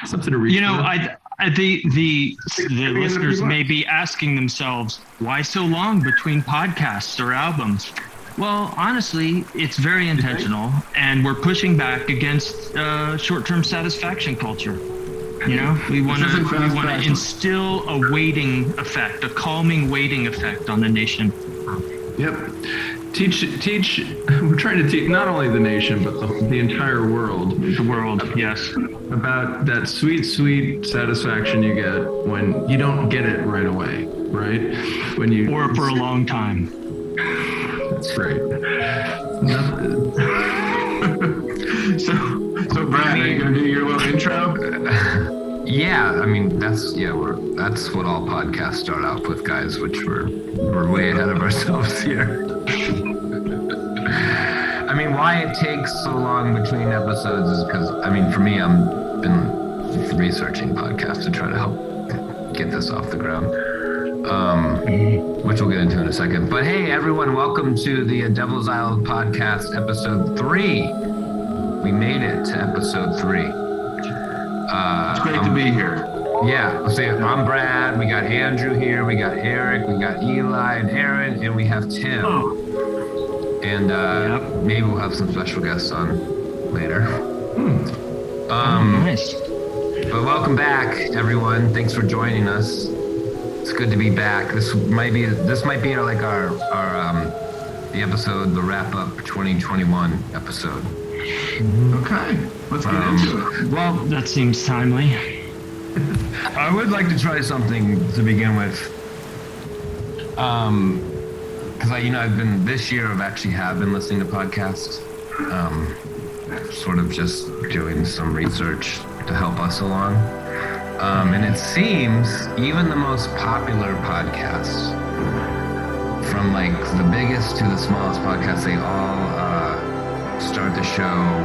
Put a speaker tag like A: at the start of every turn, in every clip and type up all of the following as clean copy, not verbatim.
A: Something to reach.
B: You know, the listeners may be asking themselves, why so long between podcasts or albums? Well, honestly, it's very intentional, and we're pushing back against short-term satisfaction culture. You know, we want to instill a waiting effect, a calming waiting effect on the nation.
A: Yep. Teach. We're trying to teach not only the nation, but the entire world.
B: The world, yes.
A: About that sweet satisfaction you get when you don't get it right away, right?
B: Or for a long time.
A: That's right.
C: So Brad, are you gonna do your little intro?
D: Yeah, I mean that's what all podcasts start out with, guys. Which we're way ahead of ourselves here. I mean, why it takes so long between episodes is because, I mean, for me, I've been researching podcasts to try to help get this off the ground, which we'll get into in a second. But hey, everyone, welcome to the Devil's Isle podcast, episode 3. We made it to episode 3.
C: It's great to be here.
D: Yeah, so I'm Brad. We got Andrew here. We got Eric. We got Eli and Aaron, and we have Tim. And maybe we'll have some special guests on later.
B: Nice.
D: But welcome back, everyone. Thanks for joining us. It's good to be back. This might be like our the episode, the wrap up 2021 episode.
C: Okay, let's get into it.
B: Well, that seems timely.
D: I would like to try something to begin with. Because I've been listening to podcasts, sort of just doing some research to help us along. And it seems even the most popular podcasts, from like the biggest to the smallest podcasts, they all start the show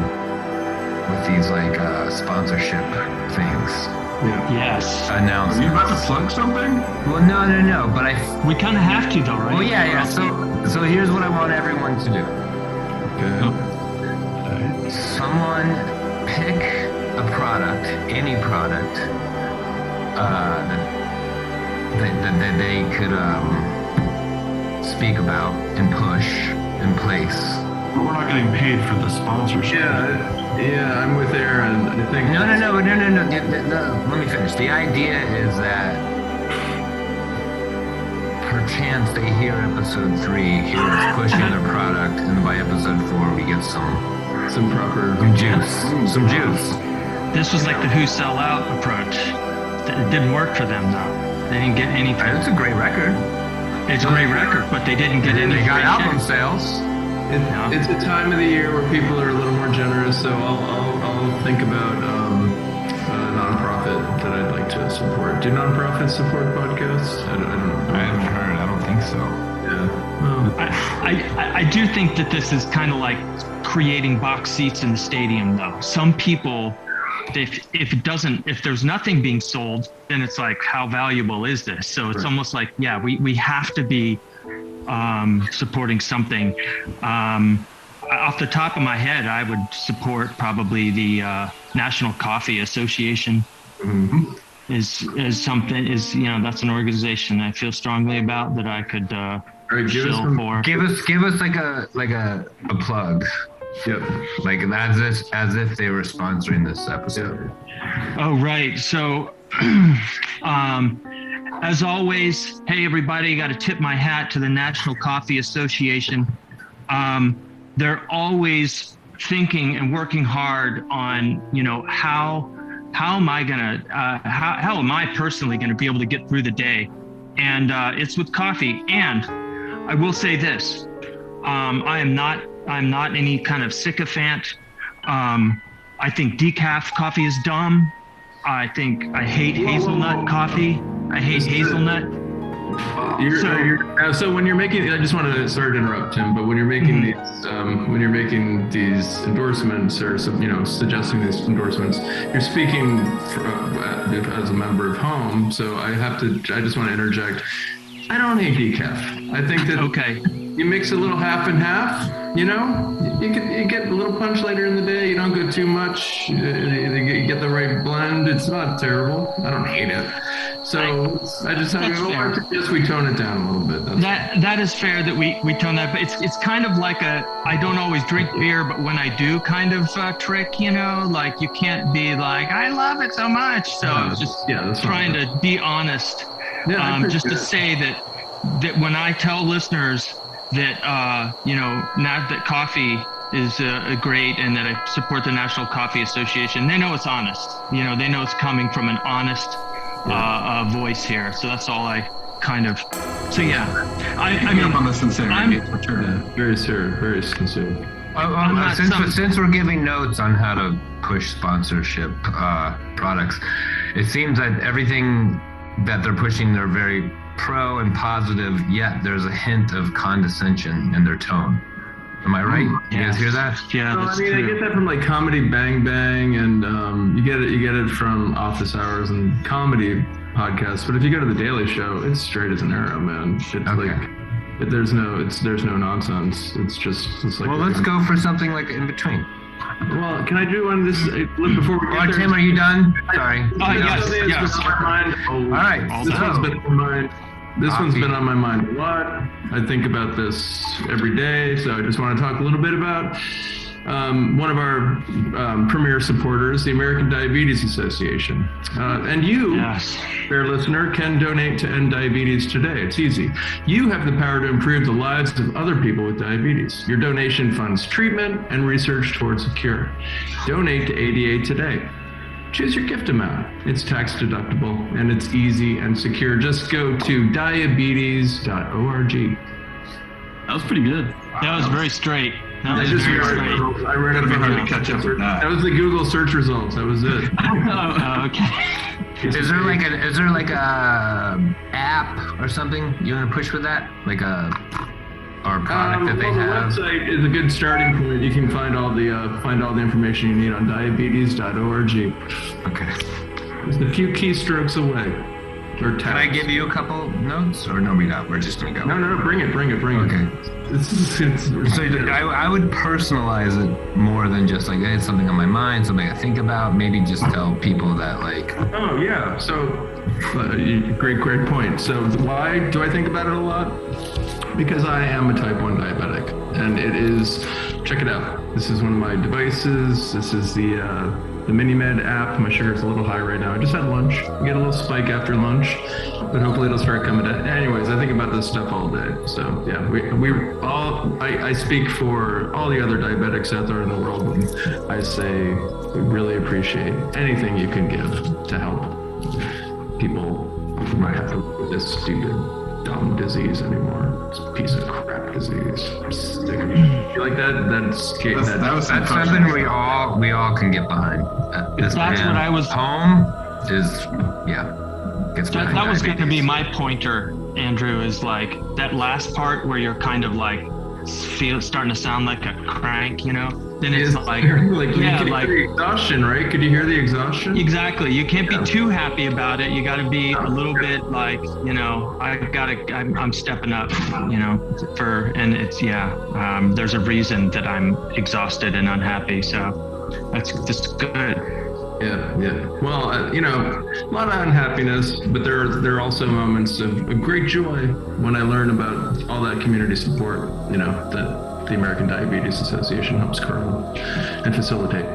D: with these like sponsorship things.
A: Yeah.
B: Yes.
D: Announcements.
C: Are you about to plug something?
D: Well, no. But
B: we kind of have to, though, right?
D: Well, yeah. So here's what I want everyone to do.
A: Okay.
D: Someone pick a product, any product, that they could speak about and push and place.
C: But we're not getting paid for the sponsorship.
A: Yeah, I'm with Aaron. I think.
D: No. Let me finish. The idea is that perchance they hear episode 3, hear us pushing their product, and by episode 4 we get some juice.
B: This was like the Who Sell Out approach. It didn't work for them, though. They didn't get anything.
D: It's a great record.
B: It's a great record, but they didn't get any.
D: They got album sales.
A: It's a time of the year where people are a little more generous, so I'll think about a nonprofit that I'd like to support. Do nonprofits support podcasts? I don't know.
D: I haven't heard. I don't think so.
A: Yeah.
B: I do think that this is kind of like creating box seats in the stadium, though. Some people, if there's nothing being sold, then it's like, how valuable is this? So it's almost like, we have to be supporting something. Off the top of my head, I would support probably the National Coffee Association.
D: Mm-hmm.
B: Is that's an organization I feel strongly about that I could shill for.
D: Give us like a plug.
A: Yep.
D: Like as if they were sponsoring this episode.
B: Oh, right. So, as always, hey, everybody, got to tip my hat to the National Coffee Association. They're always thinking and working hard on, how am I personally going to be able to get through the day? And it's with coffee. And I will say this, I'm not any kind of sycophant. I think decaf coffee is dumb. I hate hazelnut coffee. I hate hazelnut.
A: So when you're making, I just want to sorry to interrupt, Tim, but when you're making these endorsements or suggesting these endorsements, you're speaking as a member of Home. So I just want to interject. I don't hate decaf. I think that you mix a little half and half. you get a little punch later in the day. You don't go too much. You get the right blend. It's not terrible. I don't hate it. So I just suggest we tone it down a little bit.
B: That is fair that we tone that, but it's kind of like I don't always drink beer, but when I do, kind of trick, like you can't be like, I love it so much. So that's trying to be honest. Just to say that when I tell listeners that that coffee is great and that I support the National Coffee Association, they know it's honest. They know it's coming from an honest voice here. So that's all I kind of. So yeah, I mean,
C: on the sincerity for sure.
A: Very sincere.
D: Since we're giving notes on how to push sponsorship products, it seems that everything that they're pushing, they're very pro and positive, yet there's a hint of condescension in their tone. Am I right? You guys hear that?
B: Yeah, that's true.
A: I get that from like Comedy Bang Bang, and you get it from Office Hours and comedy podcasts. But if you go to the Daily Show, it's straight as an arrow, man. It's like there's no nonsense. It's like.
D: Well, let's go for something like in between.
A: Well, can I do one? Before we get there.
D: Tim, are you done? Sorry.
B: Yes.
D: All right.
A: This one's been on my mind. This one's been on my mind a lot. I think about this every day, so I just want to talk a little bit about one of our premier supporters, the American Diabetes Association. And you, fair listener, can donate to end diabetes today. It's easy. You have the power to improve the lives of other people with diabetes. Your donation funds treatment and research towards a cure. Donate to ADA today. Choose your gift amount. It's tax deductible and it's easy and secure. Just go to diabetes.org.
E: That was pretty good.
B: That was very straight.
A: I read it to catch up with that. That was the Google search results. That was it.
B: Okay.
D: Is there like a app or something you want to push with that? Like or product that they have?
A: The website is a good starting point. You can find all the information you need on diabetes.org.
D: Okay.
A: Just a few keystrokes away.
D: Can I give you a couple notes, or no? We're just gonna go.
A: No. Bring it.
D: Okay. So I would personalize it more than just like it's something on my mind, something I think about. Maybe just tell people that like.
A: Oh yeah. So great point. So why do I think about it a lot? Because I am a type 1 diabetic, and it is. Check it out. This is one of my devices. This is the MiniMed app. My sugar's a little high right now. I just had lunch. I get a little spike after lunch, but hopefully it'll start coming down. Anyways, I think about this stuff all day. So yeah, we all. I speak for all the other diabetics out there in the world when I say we really appreciate anything you can give to help people who might have to live with this stupid, dumb disease anymore. It's a piece of crap disease. I'm sick of it. You feel like that? That's
D: something we all can get behind.
B: That's what I was.
D: Home is
B: That was going to be my pointer, Andrew. Is like that last part where you're kind of like starting to sound like a crank, Then it's like
A: the exhaustion, right? Could you hear the exhaustion?
B: Exactly. You can't be too happy about it. You got to be a little bit like, I'm stepping up, and it's, there's a reason that I'm exhausted and unhappy. So that's good.
A: Yeah. Well, a lot of unhappiness, but there are also moments of great joy when I learn about all that community support, that the American Diabetes Association helps grow and facilitate.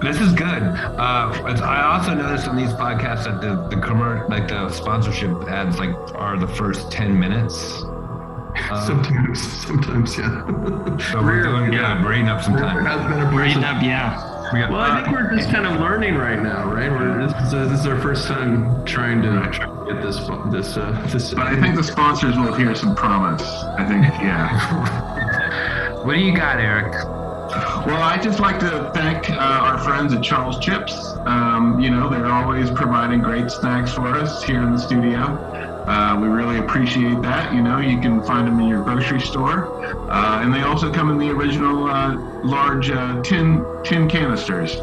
D: This is good. I also noticed on these podcasts that the sponsorship ads are the first 10 minutes.
A: Sometimes, yeah.
D: So we're doing we're eating up some time.
B: We're eating up, yeah.
A: Well, I think we're just kind of learning right now, right? This is our first time trying to get this.
C: But I think the sponsors will hear some promise. I think, yeah.
D: What do you got, Eric?
C: Well, I'd just like to thank our friends at Charles Chips. They're always providing great snacks for us here in the studio. We really appreciate that. You can find them in your grocery store. And they also come in the original large tin canisters,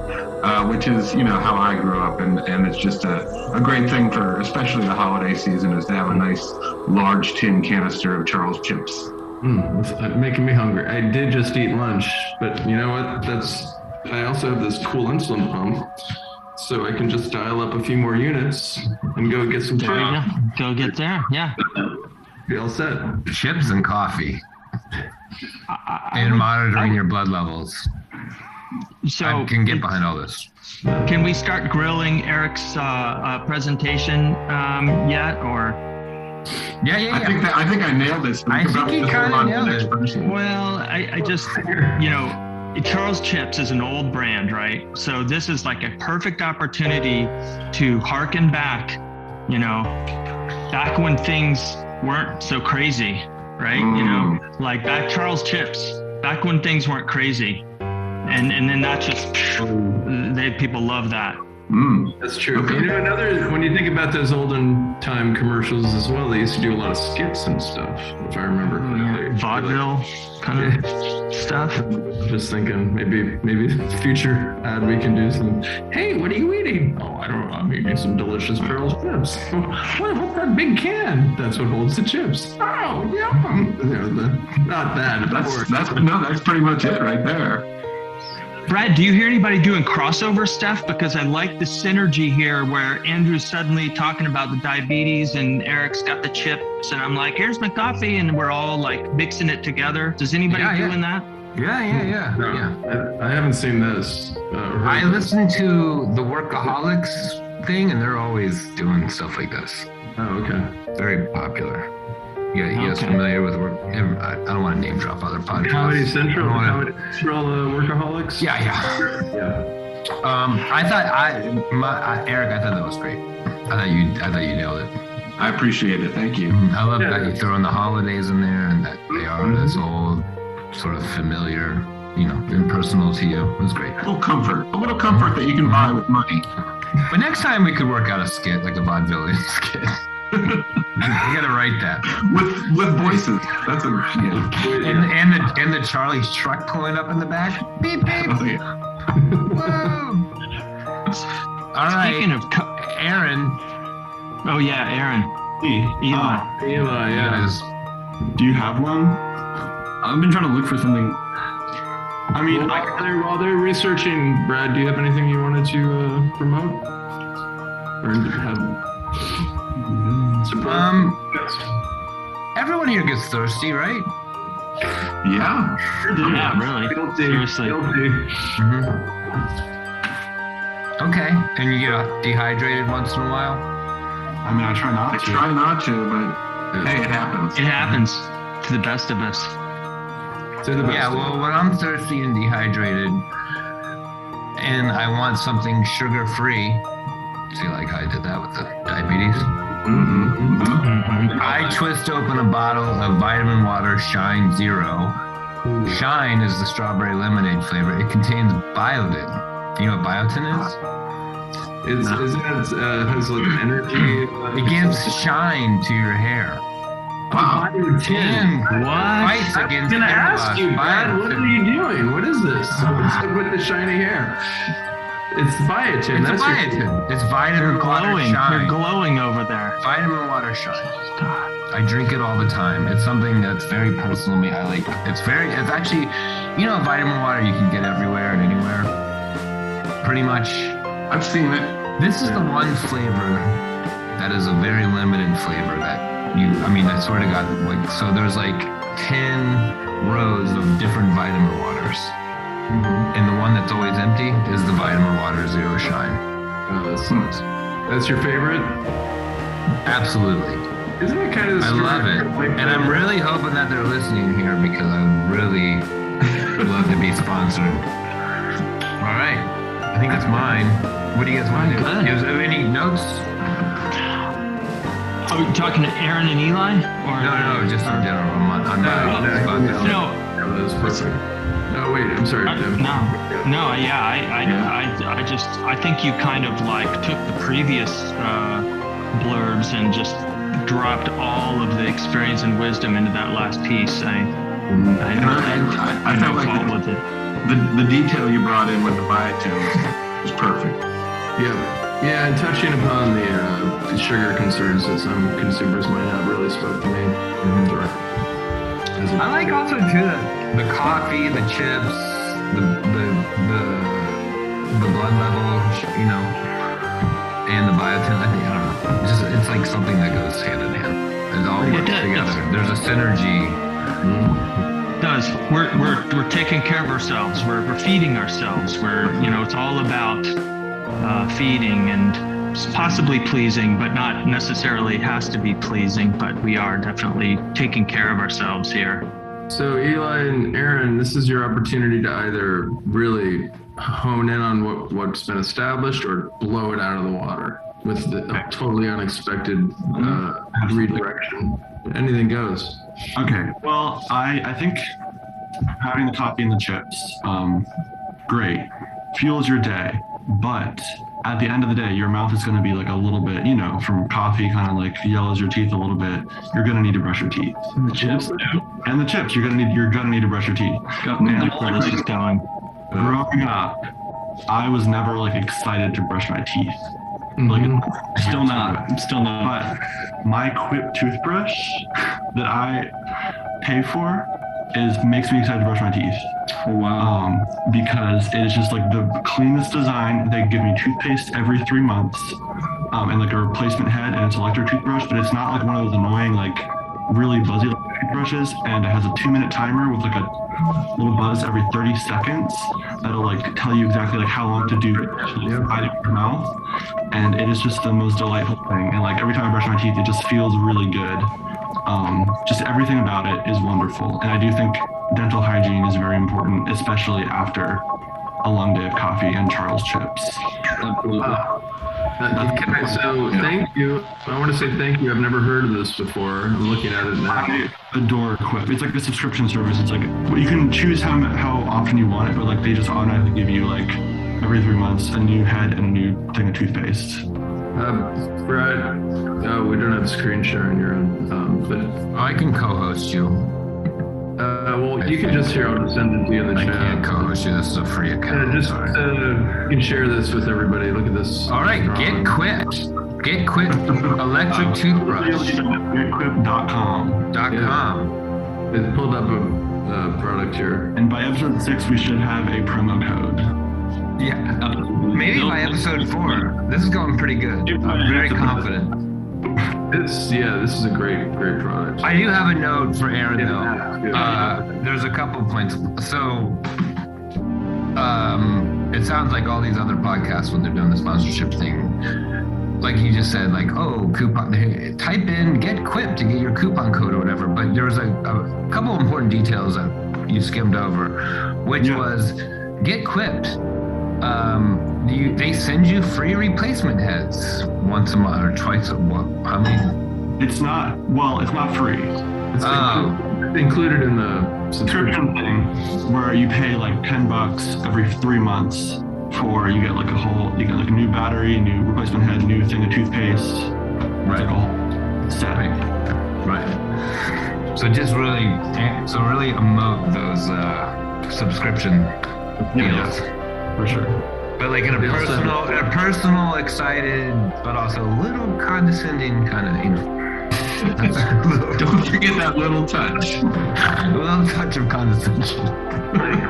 C: which is, how I grew up. And it's just a great thing for especially the holiday season is to have a nice large tin canister of Charles Chips.
A: It's making me hungry. I did just eat lunch, but you know what? I also have this cool insulin pump, so I can just dial up a few more units and go get some
B: There you
A: chips.
B: go. Go get there. Yeah.
A: Be all set.
D: Chips and coffee. And monitoring your blood levels.
B: So
D: I can get behind all this.
B: can we start grilling Eric's presentation yet, or?
D: Yeah.
C: I think I nailed this.
D: I think he kind of nailed it.
B: Well, I just, Charles Chips is an old brand, right? So this is like a perfect opportunity to harken back, back when things weren't so crazy, right? Like back Charles Chips, back when things weren't crazy. And then that just, people love that.
A: That's true. Okay. When you think about those olden time commercials as well, they used to do a lot of skits and stuff, if I remember correctly.
B: Vaudeville kind of stuff.
A: Just thinking, maybe the future ad we can do some. Hey, what are you eating? Oh, I don't know. I'm eating some delicious Charles chips. Well, what's that big can? That's what holds the chips. Oh, yum. Not that.
C: That's pretty much it right there.
B: Brad, do you hear anybody doing crossover stuff? Because I like the synergy here where Andrew's suddenly talking about the diabetes and Eric's got the chips and I'm like, here's my coffee, and we're all like mixing it together. Does anybody doing that?
D: Yeah.
A: I haven't seen this.
D: I listen to the Workaholics thing, and they're always doing stuff like this.
A: Oh, okay.
D: Very popular. Yeah, you guys familiar with work? I don't want to name drop other podcasts.
A: Comedy Central, Workaholics.
D: Yeah. I thought Eric, I thought that was great. I thought you nailed it.
C: I appreciate it. Thank you.
D: I love that you throw in the holidays in there, and that they are this old sort of familiar, impersonal to you. It was great.
C: A little comfort that you can buy with money.
D: But next time we could work out a skit, like a vaudevillian skit. You gotta write that
C: with voices. That's
D: and the Charlie's truck pulling up in the back. Beep beep.
C: Oh, yeah.
D: Whoa. All right.
B: Speaking of
D: Aaron.
B: Oh yeah, Aaron. Eli.
A: Eli. Yeah.
E: Do you have one? I've been trying to look for something. I mean,
A: while they're researching, Brad, do you have anything you wanted to promote or have?
D: Everyone here gets thirsty, right?
C: Yeah.
B: Yeah, really. Seriously.
D: Okay. And you get dehydrated once in a while?
E: I mean, I try not to,
C: but hey, it happens.
B: It happens to the best of us.
D: Yeah, well, when I'm thirsty and dehydrated and I want something sugar-free, see, like I did that with the diabetes. I twist open a bottle of vitamin water Shine Zero. Shine is the strawberry lemonade flavor. It contains biotin. You know what biotin is?
A: Isn't it has like energy?
D: It gives shine to your hair.
A: Biotin.
D: What? Fights
A: I was
D: against
A: gonna
D: hair
A: ask
D: loss.
A: you, Brad. What are you doing? What is this? What's up with the shiny hair? It's biotin.
D: It's biotin. It's vitamin water shine.
B: You're glowing over there.
D: Vitamin water shine. I drink it all the time. It's something that's very personal to me. I like. It's actually, vitamin water you can get everywhere and anywhere. Pretty much.
C: I've seen it.
D: This is the one flavor that is a very limited flavor that I swear to God, so there's 10 rows of different vitamin waters. And the one that's always empty is the vitamin water Zero Shine.
A: Oh, that sucks. That's your favorite?
D: Absolutely.
A: Isn't it kind of?
D: I love it, and I'm really hoping that they're listening here because I really would love to be sponsored. All right, I think that's mine. What do you guys want to do? Do you have any notes?
B: Are we talking to Aaron and Eli? Or
D: No, just in general. I'm not.
B: No.
A: That was perfect. No, wait, I'm sorry.
B: I think you kind of took the previous blurbs and just dropped all of the experience and wisdom into that last piece. I
C: felt like
B: with it.
C: The detail you brought in with the biotin was perfect.
A: Yeah, and touching upon the sugar concerns that some consumers might have really spoke to me. Is
D: I like also too the coffee, the chips, the blood level, you know, and the biotin. I think I don't know. It's like something that goes hand in hand. It all works together. There's a synergy.
B: It does. We're taking care of ourselves. We're feeding ourselves. It's all about feeding and possibly pleasing, but not necessarily has to be pleasing. But we are definitely taking care of ourselves here.
A: So Eli and Aaron, this is your opportunity to either really hone in on what's been established or blow it out of the water with a totally unexpected redirection. Anything goes.
E: Okay. Well, I think having the coffee and the chips, great, fuels your day, but at the end of the day, your mouth is going to be like a little bit, from coffee, kind of like yellows your teeth a little bit. You're going to need to brush your teeth.
B: And the chips?
E: And the chips, you're going to need to brush your teeth.
B: Man, where this is going.
E: Growing up, I was never like excited to brush my teeth. Like, still not. But my Quip toothbrush that I pay for makes me excited to brush my teeth.
B: Wow.
E: Because it is just like the cleanest design. They give me toothpaste every 3 months, and like a replacement head, and it's an electric toothbrush, but it's not like one of those annoying, like really buzzy toothbrushes, and it has a 2-minute timer with like a little buzz every 30 seconds that'll like tell you exactly like how long to do it inside of your mouth, and it is just the most delightful thing. And like every time I brush my teeth, it just feels really good. Just everything about it is wonderful, and I do think dental hygiene is very important, especially after a long day of coffee and Charles chips.
A: Absolutely. So thank you. I want to say thank you. I've never heard of this before. I'm looking at it now.
E: I adore Quip. It's like a subscription service. It's like you can choose how often you want it, but like they just automatically give you like every 3 months a new head and a new thing of toothpaste.
A: Brad, we don't have screen sharing here, but
D: I can co-host you.
A: Well, you can just I'll just send it to you in the chat.
D: I can't co-host you. This is a free account.
A: You can share this with everybody. Look at this.
D: All right, get Quip. Get Quip electric toothbrush.
E: GetQuip.com.
A: It pulled up a product here.
E: And by episode 6, we should have a promo code.
D: Yeah, maybe by episode 4. This is going pretty good. I'm very confident.
A: This is a great product.
D: I do have a note for Aaron though. There's a couple points. So, it sounds like all these other podcasts when they're doing the sponsorship thing, like he just said, like, oh, coupon, type in get Quip to get your coupon code or whatever. But there was a couple important details that you skimmed over, which was get Quipped. They send you free replacement heads once a month or twice a month. How many?
E: It's not free.
A: It's included in the
E: subscription thing where you pay like $10 every 3 months you get like a new battery, new replacement head, new thing of toothpaste.
D: Right.
E: Like a whole set.
D: Right. So just really emote those subscription deals.
E: For sure.
D: But like in a personal, excited, but also a little condescending kind of,
C: Don't forget that little touch.
D: A little touch of condescension.
A: Like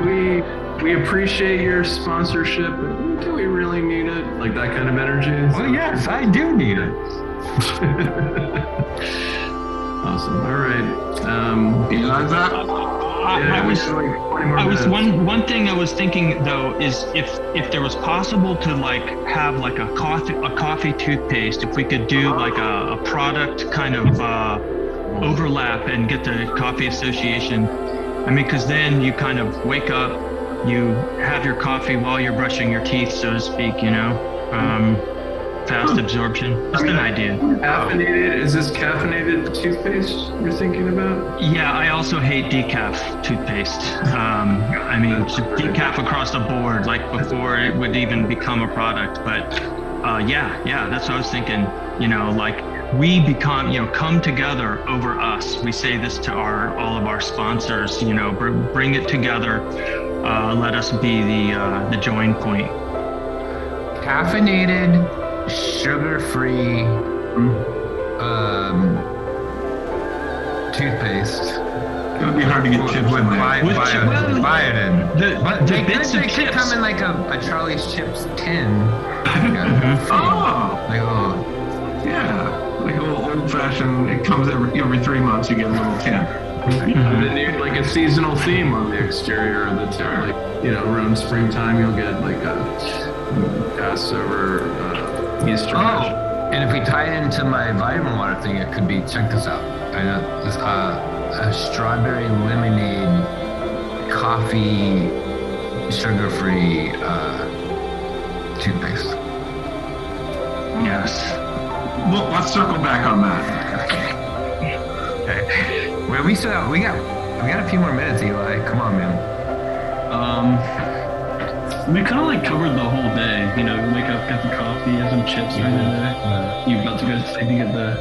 A: we appreciate your sponsorship, but do we really need it? Like that kind of energy?
D: Well, yes, I do need it.
A: Awesome. All right.
C: Eli's up.
B: One thing I was thinking though is if there was possible to like have like a coffee toothpaste, if we could do like a product kind of overlap and get the coffee association. I mean, because then you kind of wake up, you have your coffee while you're brushing your teeth, so to speak. Fast absorption. Just an idea.
A: Caffeinated? Is this caffeinated toothpaste you're thinking about?
B: Yeah, I also hate decaf toothpaste. Decaf across the board, like before it would even become a product. But that's what I was thinking. Like we come together over us. We say this to all of our sponsors. Bring it together. Let us be the join point.
D: Caffeinated, sugar-free toothpaste
C: It would be hard to get chips
D: with
C: in there.
B: The
D: But they
B: bits of
D: could
B: chips.
D: come in like a Charlie's Chips tin.
C: Oh,
D: Like a little.
C: yeah. Like a little old-fashioned, it comes every 3 months, you get a little tin.
A: And then you like a seasonal theme on the exterior of the tent. Like, around springtime, you'll get like a Passover, Easter.
D: And if we tie it into my vitamin water thing, it could be, check this out. I know this, a strawberry lemonade, coffee, sugar-free toothpaste.
B: Yes.
C: Well, let's circle back on that.
D: Okay. Well, we got a few more minutes, Eli. Come on, man.
E: We kind of like covered the whole day. You wake up, get the coffee, have some chips right in there. You're about to go to sleep, you get the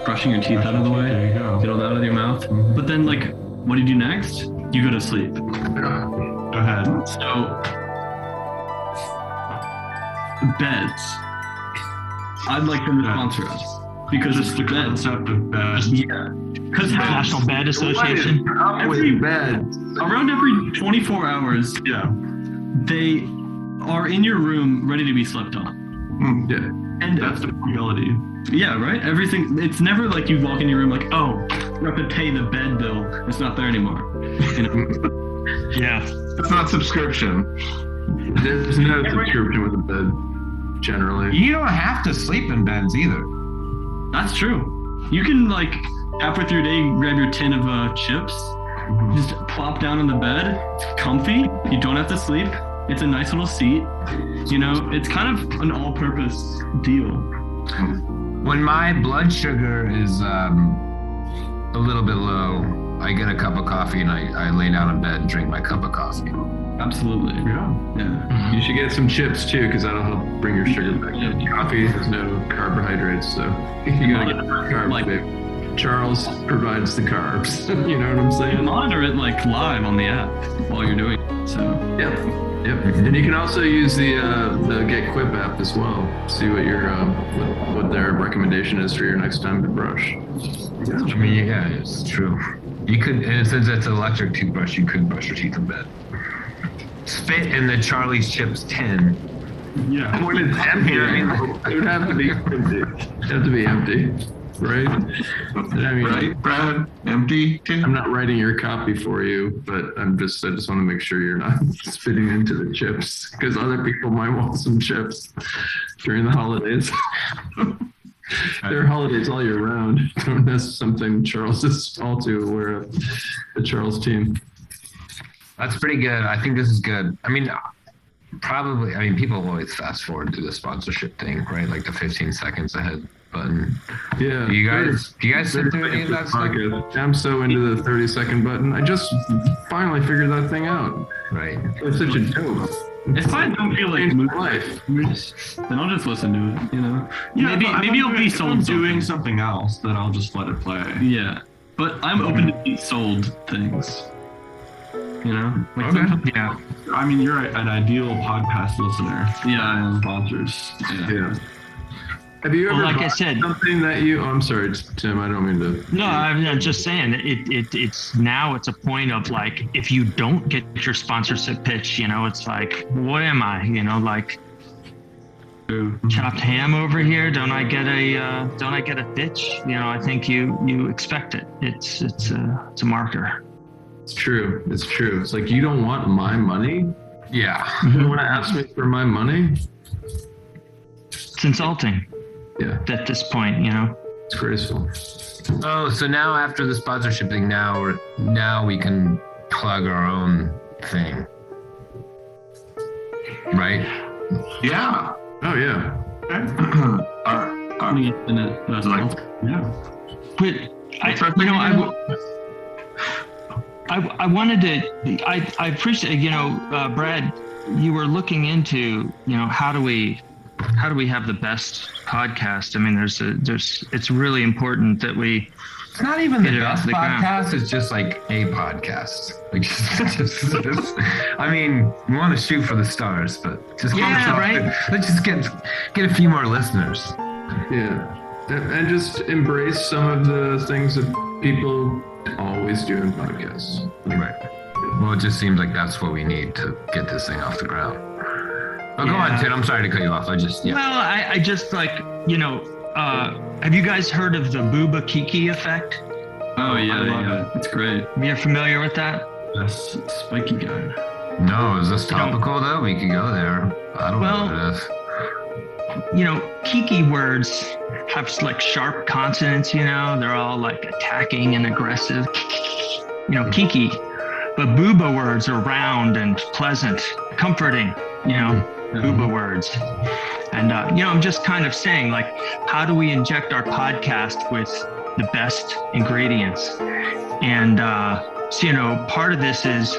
E: brushing your teeth out of the way.
C: There you go.
E: Get all that out of your mouth. But then, like, what do you do next? You go to sleep.
C: Go ahead.
E: So, beds. I'd like them to sponsor us because it's the concept of beds.
C: Yeah.
E: Because
B: National Bed Association.
E: Around every 24 hours, they are in your room ready to be slept on.
C: Yeah.
E: And
C: That's the probability.
E: Yeah, right? Everything, it's never like you walk in your room like, oh, we have to pay the bed bill. It's not there anymore.
B: Yeah.
C: It's not subscription.
A: There's no subscription with a bed, generally.
D: You don't have to sleep in beds either.
E: That's true. You can, like, halfway through your day, grab your tin of chips, just plop down on the bed. It's comfy. You don't have to sleep. It's a nice little seat. It's kind of an all-purpose deal.
D: When my blood sugar is a little bit low, I get a cup of coffee and I lay down in bed and drink my cup of coffee.
E: Absolutely. Yeah.
A: You should get some chips too, because that'll help bring your sugar back up. Coffee has no carbohydrates, so you gotta get the carbs, baby. Charles provides the carbs. You know what I'm saying?
E: Monitor it like live on the app while you're doing it. So
A: Yep. And you can also use the Get Quip app as well. See what your what their recommendation is for your next time to brush.
D: I mean, yeah, it's true. You could, and since it's an electric toothbrush, you could brush your teeth in bed. Spit in the Charlie's Chips tin.
E: yeah.
A: When it's empty, it would have to be empty. It'd have to be empty, right? I mean,
C: Right, Brad? Empty?
A: I'm not writing your copy for you, but I just want to make sure you're not spitting into the chips, because other people might want some chips during the holidays. There are holidays all year round. That's something Charles is all too aware of. The Charles team.
D: That's pretty good. I think this is good. I mean, people always fast forward to the sponsorship thing, right? Like the 15 seconds ahead button.
A: Yeah.
D: Do you guys sit through any of that stuff?
A: I'm so into the 30-second button. I just finally figured that thing out.
D: Right.
A: It's such a joke.
E: If I don't feel like
A: Changed
E: moving,
A: my life.
E: then I'll just listen to it.
C: Yeah,
E: maybe you'll be sold
C: doing
E: something.
C: something else, then I'll just let it play.
E: Yeah, but I'm open to be sold things. Like
C: Okay.
B: Yeah.
C: I mean, you're an ideal podcast listener.
E: Yeah, I am.
C: Sponsors.
A: Yeah. Have you ever
B: Well, like I
A: bought
B: said-
A: something that you? Oh, I'm sorry, Tim. I don't mean to.
B: No, I'm just saying it's now it's a point of like, if you don't get your sponsorship pitch, it's like, what am I? Like chopped ham over here. Don't I get a pitch? I think you expect it. It's a marker.
A: It's true. It's true. It's like, you don't want my money.
D: Yeah.
A: You don't want to ask me for my money.
B: It's insulting
A: Yeah,
B: at this point.
A: it's graceful.
D: Oh, so now after the sponsorship thing, now we can plug our own thing, right?
C: Yeah.
A: Oh yeah.
E: That's
C: Like-
E: yeah.
B: But I wanted to. I appreciate. Brad, you were looking into. How do we have the best podcast? I mean, it's really important that we.
D: It's not even the
B: Get it off
D: best
B: the ground.
D: podcast. It's just like a podcast. Like, I mean, we want to shoot for the stars, but just let's just get a few more listeners.
A: Yeah, and just embrace some of the things that people always doing podcasts.
D: Right. Well, it just seems like that's what we need to get this thing off the ground. Oh, go on, Ted. I'm sorry to cut you off.
B: Well, I just like, have you guys heard of the Booba Kiki effect?
E: Oh, yeah. It's great.
B: You're familiar with that?
E: Yes, spiky guy.
D: No, is this topical though? We could go there. I don't know what it is.
B: Kiki words have like sharp consonants, they're all like attacking and aggressive. Kiki. But booba words are round and pleasant, comforting, booba words. And, I'm just kind of saying, like, how do we inject our podcast with the best ingredients? And, part of this is,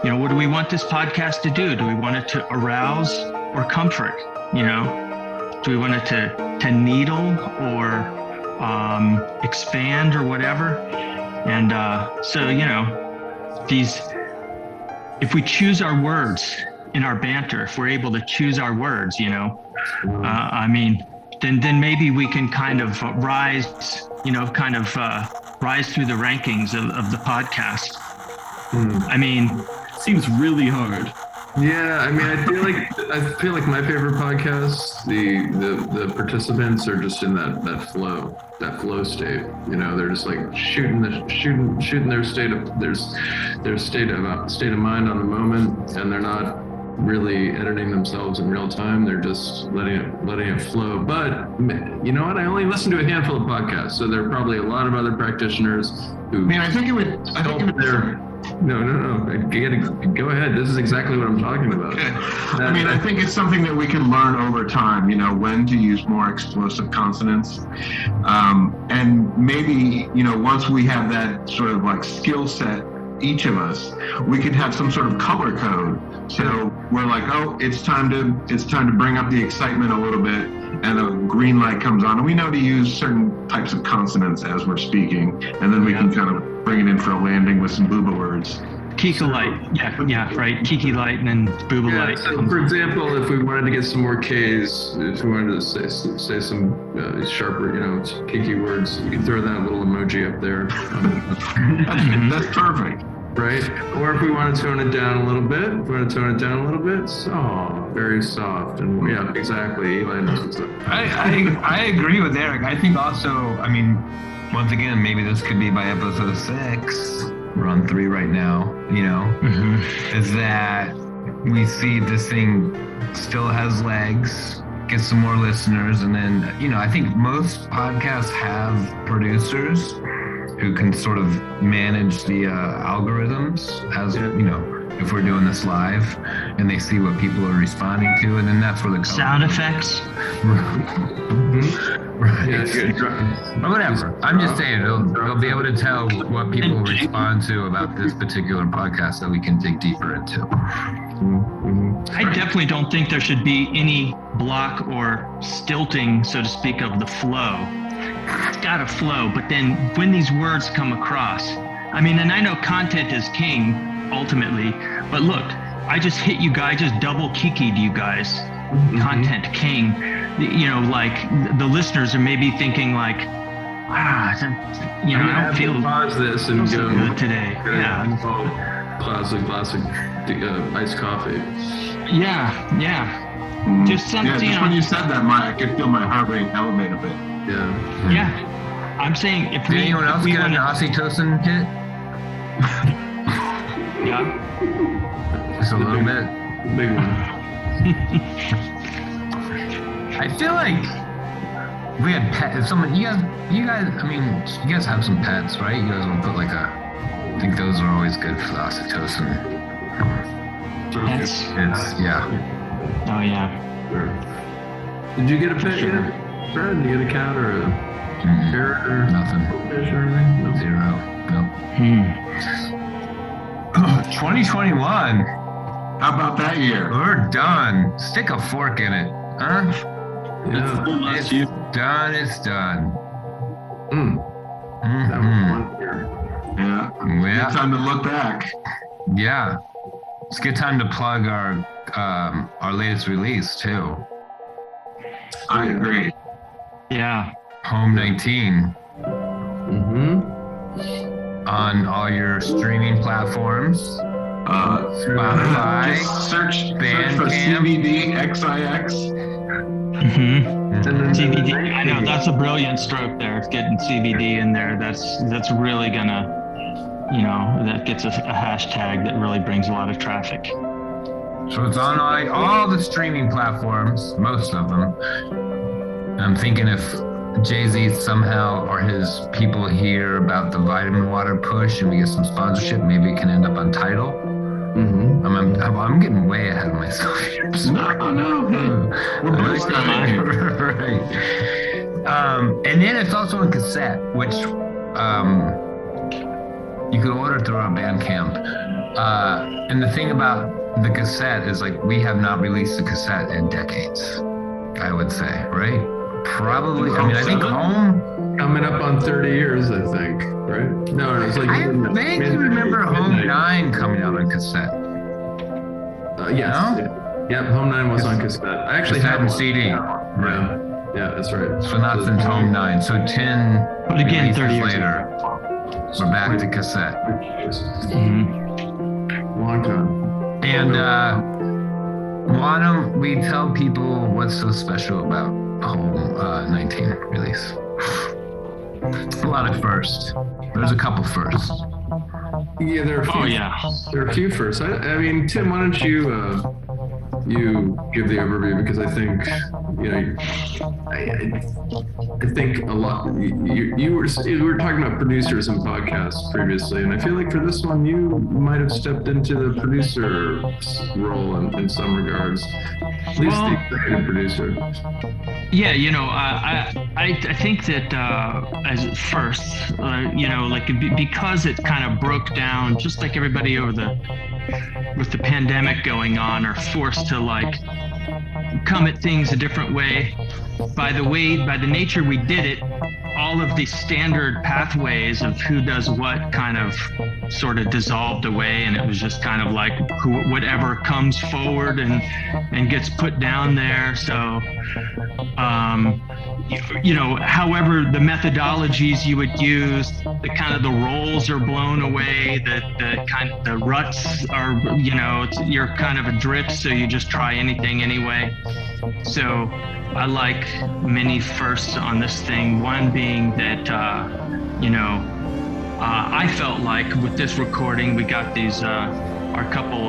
B: what do we want this podcast to do? Do we want it to arouse or comfort? Do we want it to needle or expand or whatever? And if we choose our words in our banter, if we're able to choose our words, then maybe we can kind of rise through the rankings of the podcast.
E: Seems really hard.
A: Yeah, I feel like my favorite podcasts, the participants are just in that flow state. They're just like shooting their state of mind on the moment, and they're not really editing themselves in real time. They're just letting it flow. But you know what? I only listen to a handful of podcasts, so there are probably a lot of other practitioners who.
C: I think it would.
A: No. Go ahead. This is exactly what I'm talking about.
C: Okay. I think it's something that we can learn over time, when to use more explosive consonants. And maybe, once we have that sort of like skill set, each of us, we could have some sort of color code. So we're like, oh, it's time to bring up the excitement a little bit, and a green light comes on, and we know to use certain types of consonants as we're speaking, and then we can kind of bring it in for a landing with some booba words.
B: Kiki light, yeah, right. Kiki light and then booba light.
A: So, for example, if we wanted to get some more K's, if we wanted to say some sharper, Kiki words, you can throw that little emoji up there.
C: That's perfect.
A: Right? Or if we want to tone it down a little bit, very soft. And yeah, exactly. Eli knows what's up.
D: I agree with Eric. I think also, once again, maybe this could be by episode 6. We're on 3 right now, is that we see this thing still has legs, get some more listeners. And then, I think most podcasts have producers who can sort of manage the algorithms as, if we're doing this live, and they see what people are responding to, and then that's where the
B: sound effects.
D: Right. Or whatever. I'm just saying, they'll be able to tell what people respond to about this particular podcast that we can dig deeper into.
B: I definitely don't think there should be any block or stilting, so to speak, of the flow. It's got to flow, but then when these words come across, and I know content is king ultimately, but look, I just hit you guys, just double kikied you guys. Content king, like the listeners are maybe thinking like, I don't feel
A: pause this and
B: so
A: go
B: good today. Yeah.
A: Classic iced coffee.
B: Yeah. Just something.
C: Yeah, just when you said that, I could feel my heart rate elevate a bit.
B: Yeah. I'm saying if
D: Did anyone else get an oxytocin hit?
B: Yeah.
D: Just a little bit.
A: Big one.
D: I feel like we had pets. You guys have some pets, right? You guys will put I think those are always good for the oxytocin.
B: Pets?
D: Yeah.
B: Oh yeah.
A: Sure. Did you get a pet yet, Brad? Did you get a cat or a parrot or
D: nothing?
A: Fish or anything? No.
D: 0. Nope. 2021.
C: How about that year?
D: We're done. Stick a fork in it, huh?
A: Yeah.
D: It's done. It's done.
A: That was one year.
C: Yeah. Good time to look back.
D: Yeah. It's a good time to plug our latest release too.
C: I agree.
B: Yeah.
D: Home 19. on all your streaming platforms. Spotify,
C: just search for
D: Bandcamp.
C: CBD XIX.
B: CBD. I know that's a brilliant stroke there. Getting CBD in there. That's really gonna, that gets a hashtag that really brings a lot of traffic.
D: So it's on all the streaming platforms, most of them. I'm thinking if Jay-Z somehow or his people hear about the vitamin water push and we get some sponsorship, maybe it can end up on Tidal.
C: Mm-hmm.
D: I'm getting way ahead of myself here.
C: No. We're both starting.
D: Right. And then it's also on cassette, which you could order through our Bandcamp. And the thing about the cassette is like we have not released a cassette in decades, I would say, right? Probably. I mean, I think Home
A: coming up on 30 years, I think, right? No, it's like
D: I vaguely remember Home 9 coming out on cassette.
A: Yes.
D: No?
A: Yep, Home 9 was on cassette. I actually
D: Cassette
A: had
D: and
A: one.
D: CD.
A: Yeah, that's right.
D: So not since Home 9. So 10
B: But again,
D: releases
B: 30 years
D: later, we're back to cassette.
A: Long time.
D: And why don't we tell people what's so special about Home 19 release? A lot of firsts. There's a couple firsts.
A: Yeah, there are a few.
B: Oh yeah.
A: There are a few first. I mean, Tim, why don't you give the overview, because I think I think a lot. We were talking about producers and podcasts previously, and I feel like for this one you might have stepped into the producer role in some regards, at least the executive producer.
B: Yeah, I think that as first, because it kind of broke down, just like everybody with the pandemic going on, are forced to come at things a different way. By the nature we did it, all of the standard pathways of who does what kind of sort of dissolved away, and it was just kind of like whatever comes forward and gets put down there. So however the methodologies you would use, the kind of the roles are blown away, the ruts are, you're kind of adrift, so you just try anything anyway. So I like many firsts on this thing. One being that, I felt like with this recording, we got these, our couple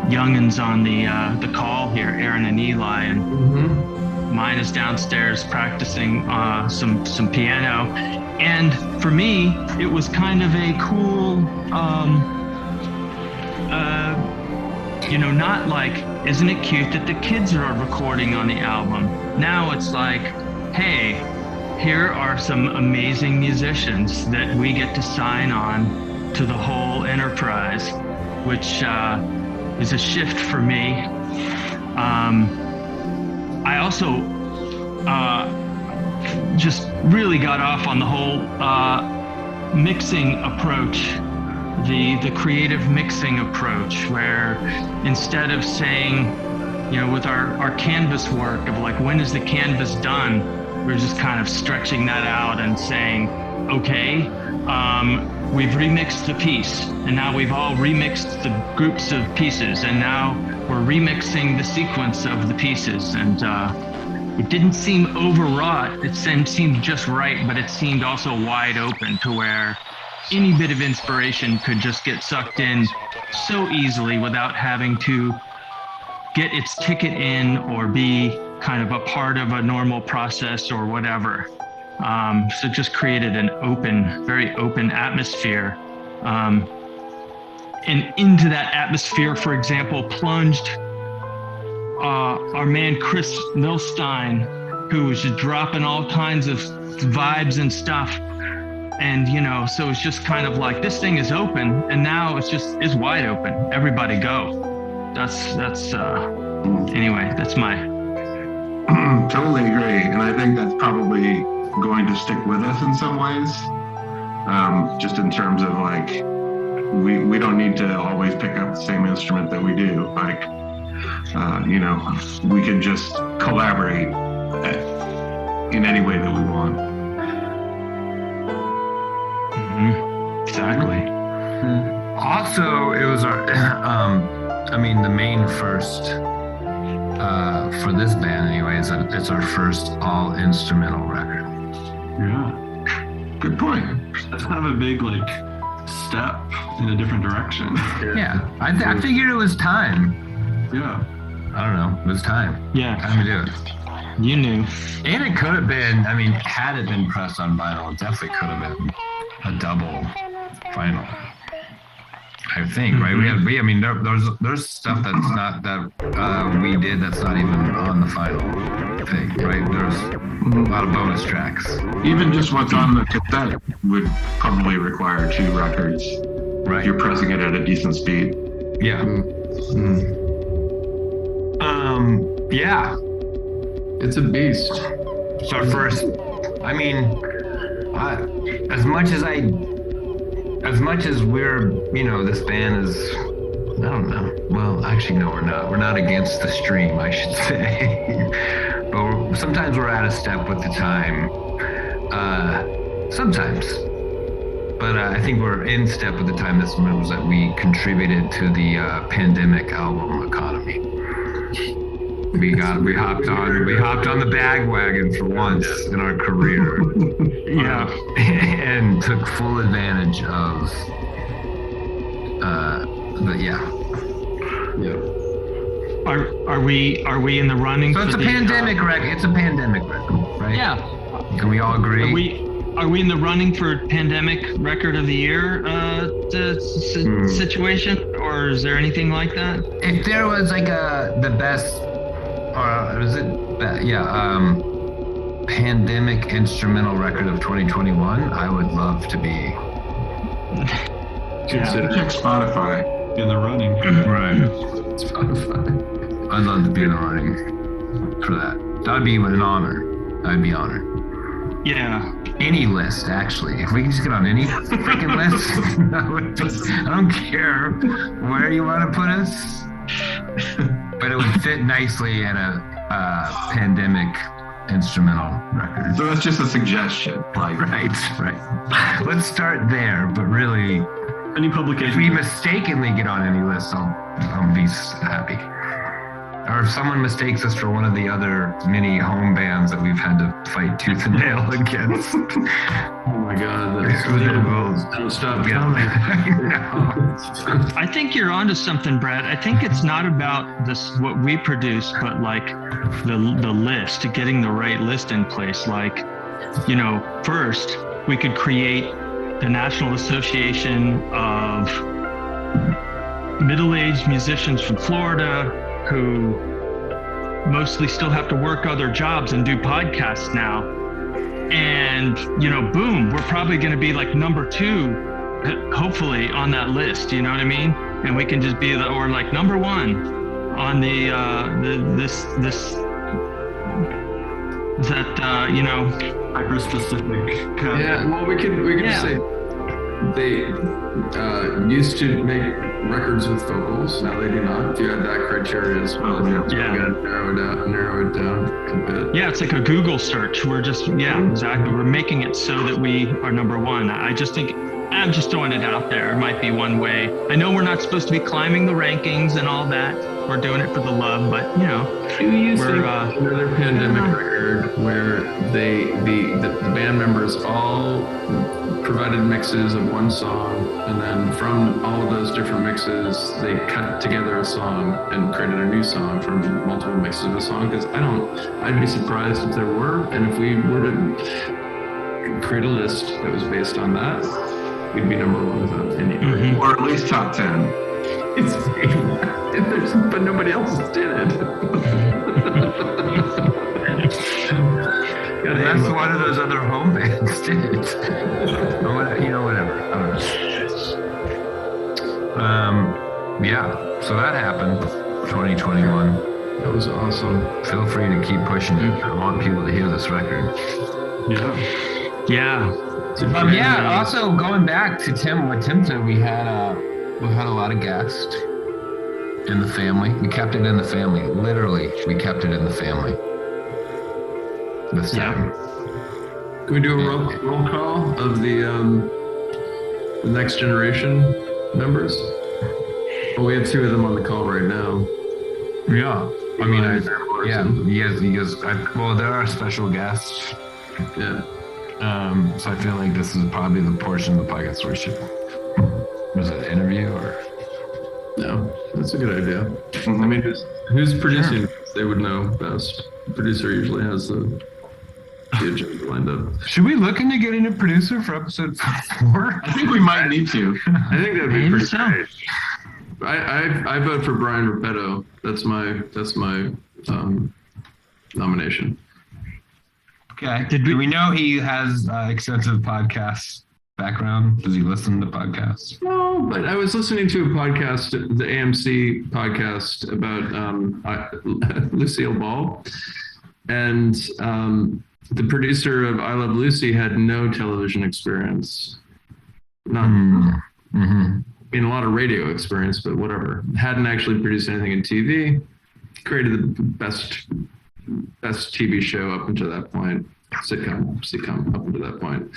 B: youngins on the call here, Aaron and Eli, and mine is downstairs practicing some piano. And for me, it was kind of a cool, not like, isn't it cute that the kids are recording on the album? Now it's like, hey, here are some amazing musicians that we get to sign on to the whole enterprise, which is a shift for me. I also just really got off on the whole mixing approach, the creative mixing approach, where instead of saying, with our canvas work of like, when is the canvas done, we're just kind of stretching that out and saying, okay, we've remixed the piece, and now we've all remixed the groups of pieces, and now we're remixing the sequence of the pieces. And it didn't seem overwrought. It seemed just right, but it seemed also wide open to where any bit of inspiration could just get sucked in so easily without having to get its ticket in or be kind of a part of a normal process or whatever. So it just created an very open atmosphere. And into that atmosphere, for example, plunged our man Chris Milstein, who was just dropping all kinds of vibes and stuff. And, so it's just kind of like, this thing is open, and now it's wide open. Everybody go. Anyway, that's my...
C: Totally agree. And I think that's probably going to stick with us in some ways. Just in terms of like, we don't need to always pick up the same instrument that we do. Like, we can just collaborate in any way that we want.
B: Exactly.
D: Also, it was our, the main first, for this band anyway, it's our first all instrumental record.
E: Yeah.
C: Good point.
E: That's kind of a big step in a different direction.
D: Yeah. I figured it was time.
E: Yeah.
D: I don't know. It was time.
B: Yeah.
D: Time to do it.
B: You knew.
D: And it could have been, had it been pressed on vinyl, it definitely could have been a double vinyl. I think, right? There's stuff that's not that we did that's not even on the final thing, right? There's a lot of bonus tracks.
C: Even just what's on the cassette would probably require 2 records.
D: Right.
C: If you're pressing it at a decent speed.
D: Yeah. Yeah.
A: It's a beast.
D: It's our first. As much as we're, this band is, I don't know. Well, actually, no, we're not. We're not against the stream, I should say. But sometimes we're out of step with the time. Sometimes. But I think we're in step with the time. This was that we contributed to the pandemic album economy. We hopped on the bandwagon for once in our career.
B: Yeah.
D: And took full advantage of
B: Are we in the running?
D: So it's a pandemic record. It's a pandemic record, right?
B: Yeah.
D: Can we all agree?
B: Are we in the running for pandemic record of the year situation, or is there anything like that?
D: If there was the best, or is it? Pandemic instrumental record of 2021, I would love to be
C: considered. Check Spotify
E: in the running.
D: Right. Spotify. I'd love to be in the running for that. That'd be an honor. I'd be honored.
B: Yeah.
D: Any list, actually. If we can just get on any freaking list, I don't care where you want to put us, but it would fit nicely in a pandemic instrumental record.
C: So that's just a suggestion.
D: Right. Let's start there, but really,
E: any publication.
D: If we mistakenly get on any list, I'll be happy. Or if someone mistakes us for one of the other many home bands that we've had to fight tooth and nail against.
A: Oh my God, don't stop coming.
B: I think you're onto something, Brett. I think it's not about this what we produce, but the list, getting the right list in place. First we could create the National Association of Middle-Aged Musicians from Florida who mostly still have to work other jobs and do podcasts now. And, boom, we're probably going to be number 2, hopefully, on that list. You know what I mean? And we can just be number 1 on the
E: hyper specific.
A: Yeah. Well, we could just say they used to make records with vocals. Now they do not. If you had that criteria as well, we got to narrow it down a bit.
B: Yeah, it's like a Google search. We're just exactly. We're making it so that we are number 1. I just think I'm just throwing it out there. It might be one way. I know we're not supposed to be climbing the rankings and all that. We're doing it for the love, but
A: do you think another pandemic record where the band members all provided mixes of one song, and then from all of those different mixes they cut together a song and created a new song from multiple mixes of a song? Because I'd be surprised if there were, and if we were to create a list that was based on that, we'd be number 1 without any
C: or at least top 10.
A: But nobody else did it.
D: That's one of those other home bands did it. Whatever. I don't know. Yeah. So that happened. 2021.
A: That was awesome.
D: Feel free to keep pushing it. I want people to hear this record.
B: Yeah.
D: Also, going back to what Tim said, we had a lot of guests in the family. We kept it in the family. Literally, we kept it in the family this time.
A: Can we do a roll call of the the next generation members? Well, we have two of them on the call right now.
D: Yeah. I mean, you guys, well, there are special guests.
A: Yeah.
D: So I feel like this is probably the portion of the podcast where we should, was it an interview or?
A: No, that's a good idea.
C: Mm-hmm.
A: I mean, who's producing? They would know best. The producer usually has the agenda lined up.
D: Should we look into getting a producer for episode 4?
C: I think we might need to.
A: I think that'd be pretty
B: so.
A: great. I vote for Brian Repetto. That's my nomination.
D: Okay. Do we know he has extensive podcast background? Does he listen to podcasts?
A: No, but I was listening to a podcast, the AMC podcast about Lucille Ball, and the producer of I Love Lucy had no television experience. None.
D: Mm-hmm.
A: I mean, a lot of radio experience, but whatever. Hadn't actually produced anything in TV. Created the best TV show up until that point. Sitcom up until that point,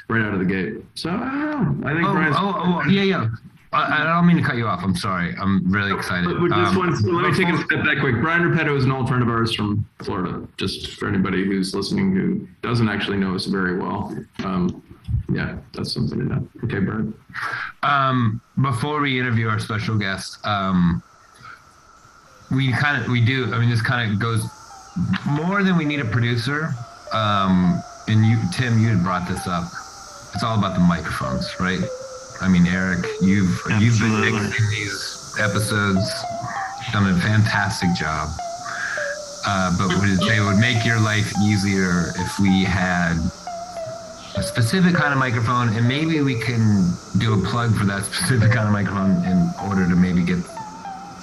A: right out of the gate. So I don't know. I think Brian's.
D: Yeah. I don't mean to cut you off. I'm sorry. I'm really excited.
A: But let me take a step back quick. Brian Repetto is an old friend of ours from Florida. Just for anybody who's listening who doesn't actually know us very well. Yeah, that's something to know. Okay, Brian.
D: Before we interview our special guest, we do. I mean, this kind of goes more than we need a producer. And you, Tim, you had brought this up. It's all about the microphones, right? I mean, Eric, you've been mixing these episodes, done a fantastic job. But they would make your life easier if we had a specific kind of microphone, and maybe we can do a plug for that specific kind of microphone in order to maybe get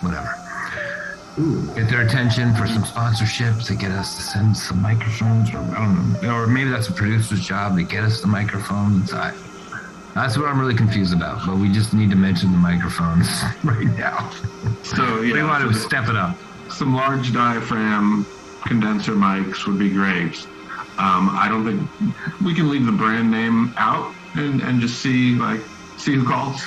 D: whatever. Get their attention for some sponsorships to get us to send some microphones, or I don't know, or maybe that's a producer's job to get us the microphones. That's what I'm really confused about, but we just need to mention the microphones right now.
C: So yeah,
D: we want to step it up.
C: Some large diaphragm condenser mics would be great. I don't think we can leave the brand name out and just see who calls.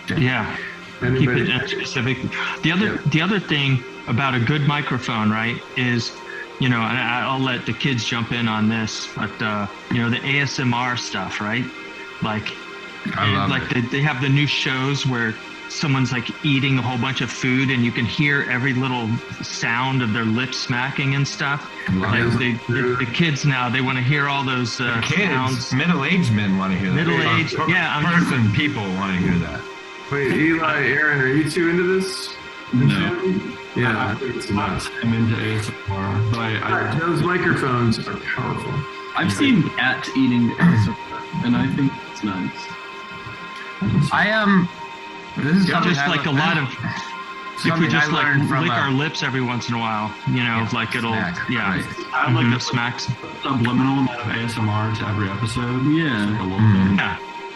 B: Yeah. Keep it specific. The other thing about a good microphone, right, is, and I'll let the kids jump in on this, but the ASMR stuff, right? They have the new shows where someone's like eating a whole bunch of food and you can hear every little sound of their lips smacking and stuff. The kids now, they want to hear all those sounds.
D: Middle-aged men want to hear that. People want to hear that.
A: Wait, Eli, Aaron, are you two into this?
E: No.
A: Yeah, I think it's nuts.
E: I'm into ASMR, but
A: those microphones are powerful.
F: I've seen cats eating ASMR, and I think it's nice.
D: This is
B: just like a lot of. If we just lick our lips every once in a while, it'll.
D: Snack,
B: yeah,
D: right.
B: I like the smacks.
E: Subliminal amount of ASMR to every episode.
F: Yeah.
E: Like a little bit.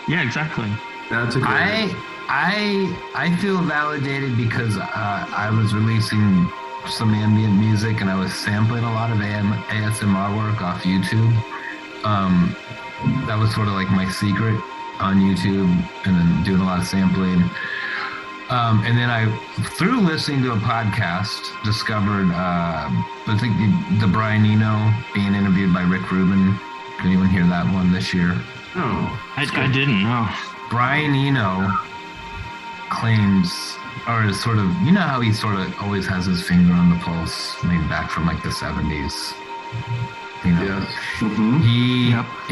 B: Yeah, exactly.
A: That's a good
D: I feel validated because I was releasing some ambient music and I was sampling a lot of ASMR work off YouTube. That was sort of like my secret on YouTube, and then doing a lot of sampling. And then I, through listening to a podcast, discovered I think the Brian Eno being interviewed by Rick Rubin. Did anyone hear that one this year?
A: No,
B: I didn't know.
D: Brian Eno claims, or is sort of, how he sort of always has his finger on the pulse, maybe back from like the 70s.
A: Yes.
C: Mm-hmm.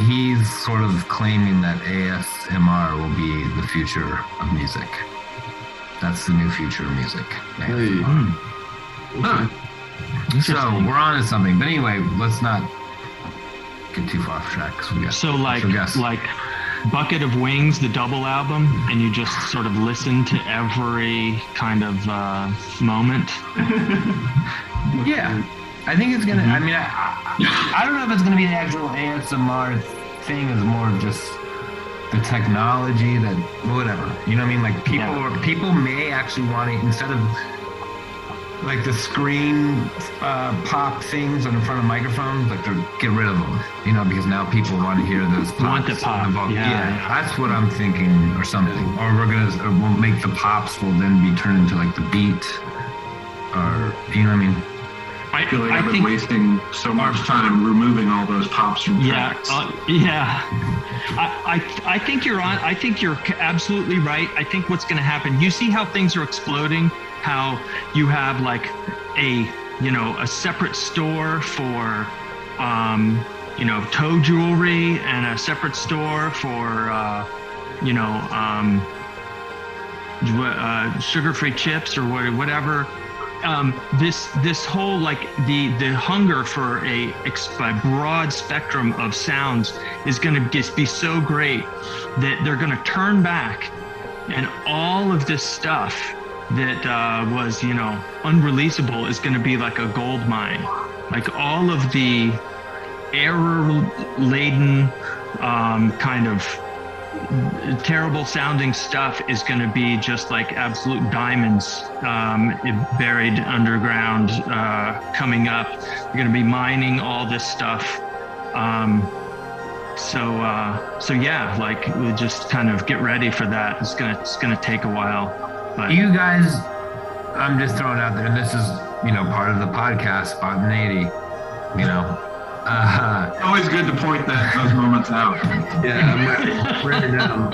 D: He's sort of claiming that ASMR will be the future of music. That's the new future of music.
A: Hey.
D: So we're on to something. But anyway, let's not get too far off track. We got
B: like Bucket of Wings, the double album, and you just sort of listen to every kind of moment.
D: Yeah, I think it's gonna. I mean, I don't know if it's gonna be the actual ASMR thing. It's more of just the technology that whatever. You know what I mean? Like people may actually want to, instead of like the screen pop things in front of microphones, like to get rid of them, you know, because now people want to hear those pops.
B: Want the pop, yeah.
D: That's what I'm thinking, or something. Or we'll make the pops will then be turned into like the beat, or you know what I mean?
C: I feel like I've been wasting so much time removing all those pops from tracks.
B: I think you're on. I think you're absolutely right. I think what's going to happen. You see how things are exploding. How you have like a separate store for toe jewelry and a separate store for sugar-free chips or whatever. This whole like the hunger for a broad spectrum of sounds is going to just be so great that they're going to turn back, and all of this stuff that was unreleasable is going to be like a gold mine. Like all of the error-laden kind of terrible sounding stuff is going to be just like absolute diamonds buried underground coming up. You're going to be mining all this stuff. So yeah, like we just kind of get ready for that. It's gonna take a while. But
D: you guys, I'm just throwing out there, and this is part of the podcast spontaneity.
C: Always good to point those moments out.
A: Yeah, I'm writing it down.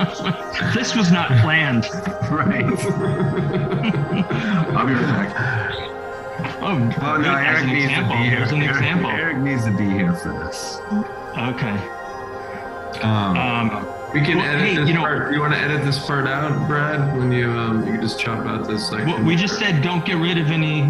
B: This was not planned.
D: Right.
C: I'll be right back.
B: Oh,
D: well, no, Eric needs to be here.
B: There's an example.
D: Eric needs to be here for this.
B: Okay.
A: We can edit this part. You want to edit this part out, Brad? When you can just chop out this section.
B: Well, we just said don't get rid of any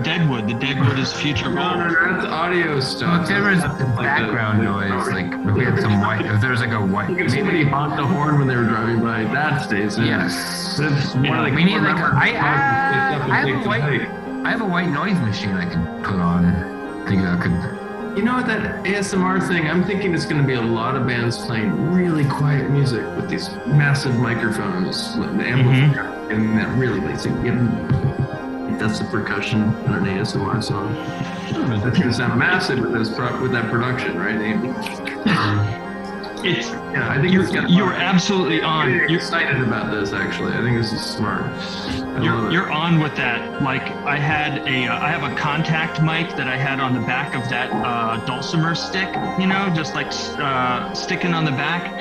B: deadwood. The deadwood is future gold.
A: No, that's audio stuff.
D: Well, if there was background noise, like if we had some white, if there was like a white,
A: if somebody honked the horn when they were driving by, that stays in.
D: Yes.
A: We
D: need like I have a white noise machine I can put on. I think that could.
A: You know what, that ASMR thing, I'm thinking it's going to be a lot of bands playing really quiet music with these massive microphones, the amplifier, and that really like that's the percussion in an ASMR song. That's going to sound massive with that production, right? I think
B: you're absolutely on.
A: You're excited about this, actually. I think this is smart.
B: You're on with that. Like I have a contact mic that I had on the back of that dulcimer stick, just like sticking on the back.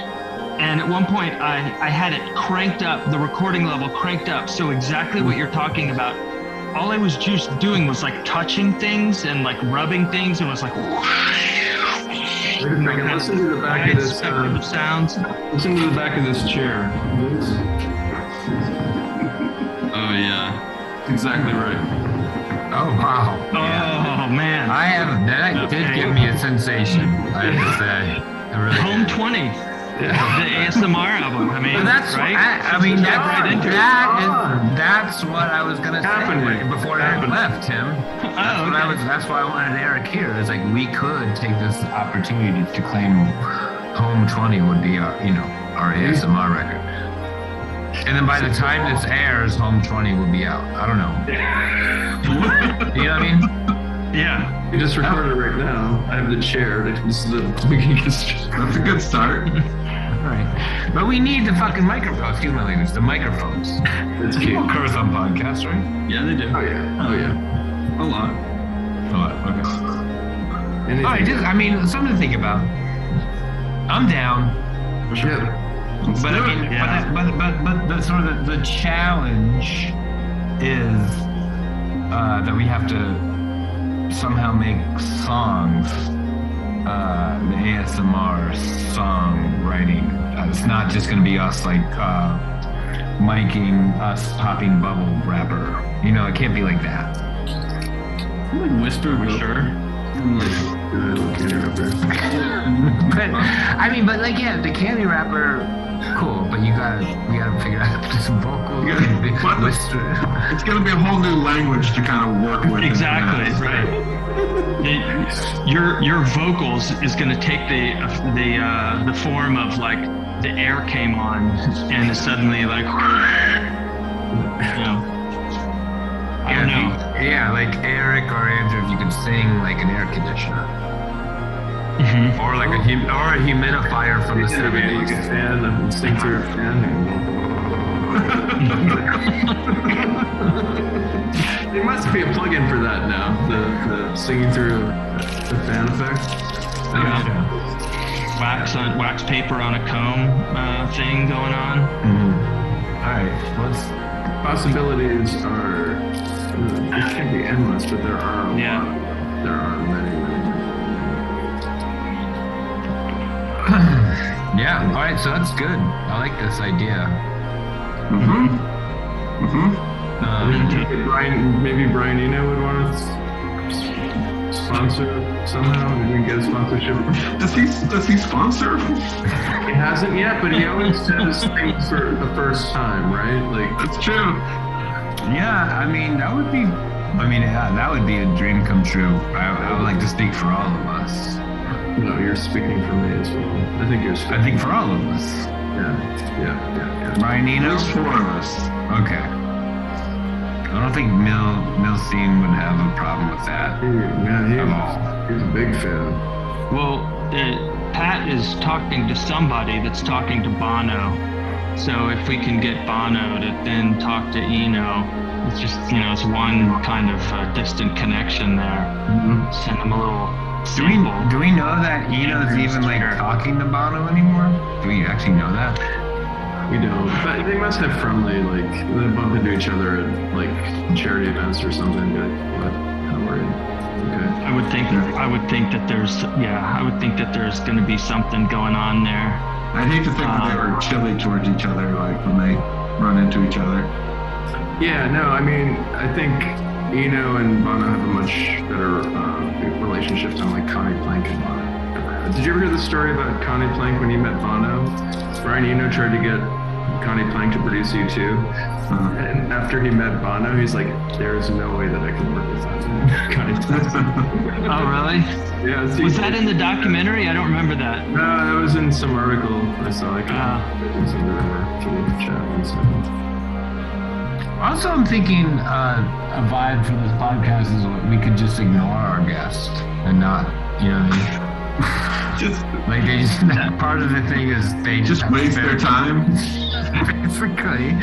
B: And at one point I had it cranked up, the recording level cranked up. So exactly what you're talking about. All I was just doing was like touching things and like rubbing things, and it was like.
A: Wait a second, listen to the back of this
B: sounds.
A: Listen to the back of this chair.
F: Oh yeah, exactly right.
D: Oh wow.
B: Oh man.
D: That did give me a sensation, I have to say. Really
B: Home 20. The ASMR album. I mean,
D: that's
B: right?
D: That's what I was gonna say before Eric left, Tim. That's why I wanted Eric here. It's like we could take this opportunity to claim Home 20 would be our ASMR record. And then by the time this airs, Home 20 will be out. I don't know. You know what I mean?
B: Yeah.
A: We just recorded it right now. I have the chair. That's a
C: good start.
D: Right. But we need the fucking microphones. Excuse my language. The microphones.
A: It's cute.
D: People curse on podcasts, right?
F: Yeah, they do.
A: Oh yeah.
F: A lot. Okay.
D: All right. Something to think about. I'm down.
F: For sure.
A: Yeah.
D: But but the sort of the challenge is that we have to somehow make songs, the ASMR song writing. It's not just going to be us like miking us popping bubble wrapper. It can't be like that.
F: Like whisper for sure.
D: The candy wrapper, cool. But we gotta figure out how to put some vocals.
C: It's gonna be a whole new language to kind of work with.
B: Exactly, right. Your vocals is going to take the form of like the air came on and it's suddenly like I don't know.
D: Yeah, like Eric or Andrew, if you could sing like an air conditioner. Or like a humidifier from the
A: Like a
D: 70s.
A: fan, and sing through a fan. There must be a plugin for that now. The singing through the fan effect.
B: Wax paper on a comb thing going on.
D: All right,
A: Possibilities are it can't be endless, but there are a
B: Yeah.
A: lot. There are many.
D: Yeah, all right, so that's good. I like this idea.
A: Maybe Brian Eno would want to sponsor somehow. Maybe we can get a sponsorship.
C: Does he sponsor?
A: He hasn't yet, but he always does things for the first time, right? Like
C: That's true.
D: Yeah, I mean, that would be a dream come true. I would like to speak for all of us.
A: no, you're speaking for me as well. I think you're speaking.
D: I think for all of us.
A: Yeah.
D: Brian Eno?
C: There's 4 of us.
D: Okay. I don't think Milstein would have a problem with that.
A: He's a big fan.
B: Well, Pat is talking to somebody that's talking to Bono. So if we can get Bono to then talk to Eno, it's just, it's one kind of distant connection there. Send him a little sample.
D: Do we know that Eno's even like talking to Bono anymore? Do we actually know that?
A: We don't, but they must have friendly, like they bump into each other at like charity events or something. But don't worry. Okay.
B: I would think that there's going to be something going on there.
C: I'd hate to think that they were chilly towards each other, like when they run into each other.
A: Yeah, no, I mean, I think Eno and Bono have a much better relationship than like Connie Plank and Bono ever had. Did you ever hear the story about Connie Plank when he met Bono? Brian Eno tried to get Connie Plank to produce U2, and after he met Bono, he's like, "There is no way that I can work with that." Connie Plank.
B: Oh, really?
A: Yeah.
B: Was that in the documentary? I don't remember that.
A: No, that was in some article I saw. Like, it's in the river to the chat and stuff.
D: Also, I'm thinking a vibe for this podcast is we could just ignore our guest and not, you know what I mean? Like they just, part of the thing is they
C: Just waste their time.
D: Basically,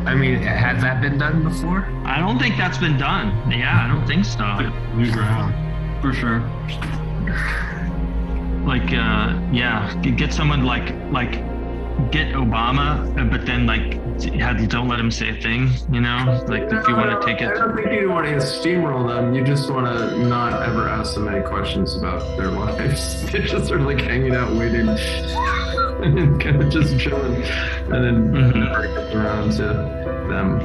D: I mean, has that been done before?
B: I don't think that's been done. Yeah, I don't think so.
E: New ground, for sure.
B: Like, get someone like get Obama, but then don't let him say a thing. Like if you want to take it.
A: I don't think you want to steamroll them. You just want to not ever ask them any questions about their lives. They're just sort of like hanging out, waiting, and then kind of just chilling, and then never get around to them.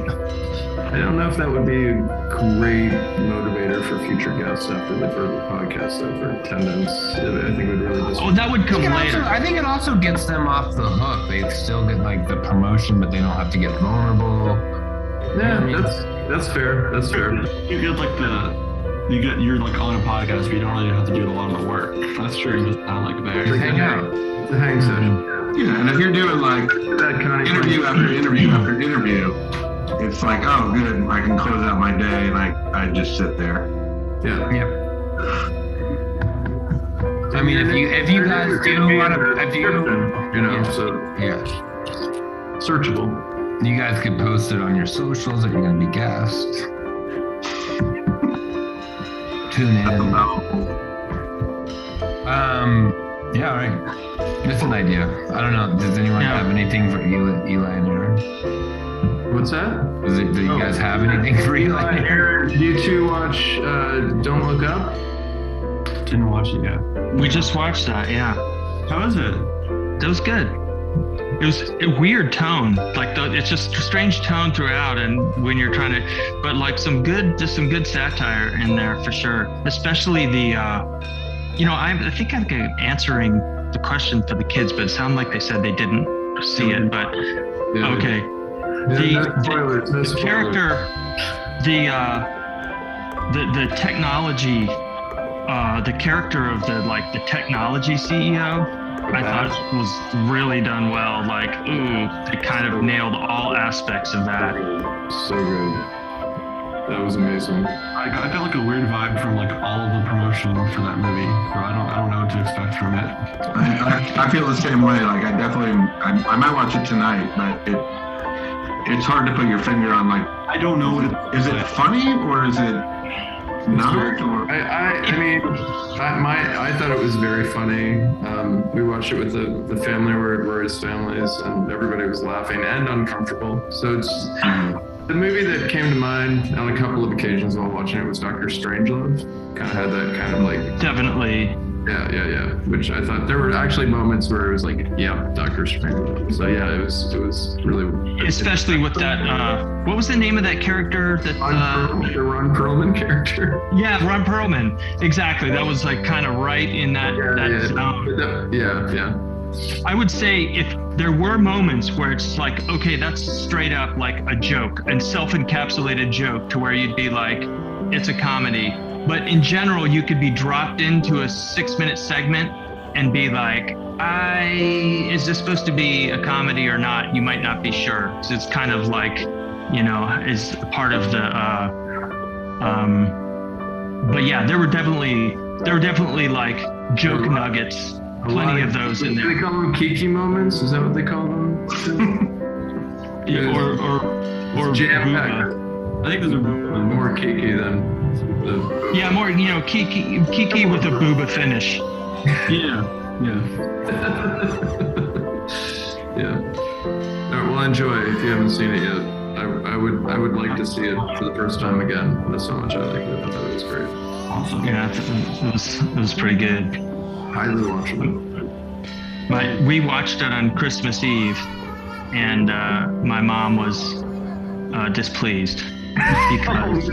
A: I don't know if that would be a great motivator for future guests after they've heard the podcast, though, for attendance. I think it would really just...
B: Oh, that would come later.
D: I think it also gets them off the hook. They still get like the promotion, but they don't have to get vulnerable.
A: Yeah, that's fair. That's fair.
E: You're like on a podcast, but you don't really have to do a lot of the work. That's true. Just kind of like there.
D: Just hang out.
A: It's a hang session.
C: Yeah, and if you're doing like
A: That kind of
C: interview after interview after interview, it's like, oh, good, I can close out my day, and I just sit there.
A: Yeah.
D: Yep. I mean, if you guys do want to,
A: searchable.
D: You guys could post it on your socials that you're going to be guests. Tune in. Yeah, all right. Just an idea. I don't know. Does anyone have anything for Eli and Aaron?
A: What's that?
D: Do you guys have anything for Eli and Aaron?
A: Do you two watch Don't Look Up?
E: Didn't watch it yet.
B: We just watched that. Yeah,
E: How is it?
B: that was good. It was a weird tone, it's just a strange tone throughout, and when you're trying to, but like some good satire in there for sure. Especially the, I think I'm answering the question for the kids, but it sounded like they said they didn't see it. But okay,
A: No
B: the
A: spoilers.
B: character, the technology, the character of the technology CEO. I thought was really done well. Like, it kind of nailed all aspects of that.
A: So good. That was amazing.
E: I got like a weird vibe from like all of the promotion for that movie. Or I don't know what to expect from it.
C: I feel the same way. Like I might watch it tonight, but it's hard to put your finger on. Like,
E: I don't know what it
C: is. It funny or is it not? Or
A: I thought it was very funny. We watched it with the family where his family is, and everybody was laughing and uncomfortable. So it's the movie that came to mind on a couple of occasions while watching it was Dr. Strangelove. Kind of had that kind of like
B: Definitely.
A: Yeah. Which I thought there were actually moments where it was like, yeah, Dr. Strangelove. So yeah, it was really.
B: Especially with that. What was the name of that character?
A: The Ron Perlman character.
B: Yeah, Ron Perlman. Exactly. That was like kind of right in that zone.
A: Yeah.
B: I would say if there were moments where it's like, okay, that's straight up like a joke, and self-encapsulated joke, to where you'd be like, it's a comedy. But in general, you could be dropped into a 6-minute segment and be like, is this supposed to be a comedy or not? You might not be sure. So it's kind of like, is part of the, but yeah, there were definitely like joke nuggets. Plenty of those in there.
A: Do they call them Kiki moments? Is that what they call them?
F: or
A: jam
F: I think those are
A: more Kiki than the.
B: Yeah, more Kiki with a booba finish.
F: Yeah.
A: Yeah. All right, well, enjoy if you haven't seen it yet. I would like to see it for the first time again. That's how much I liked it. I thought it was great.
E: Awesome.
B: Yeah, it was pretty good.
A: Highly watchable.
B: We watched it on Christmas Eve, and my mom was displeased because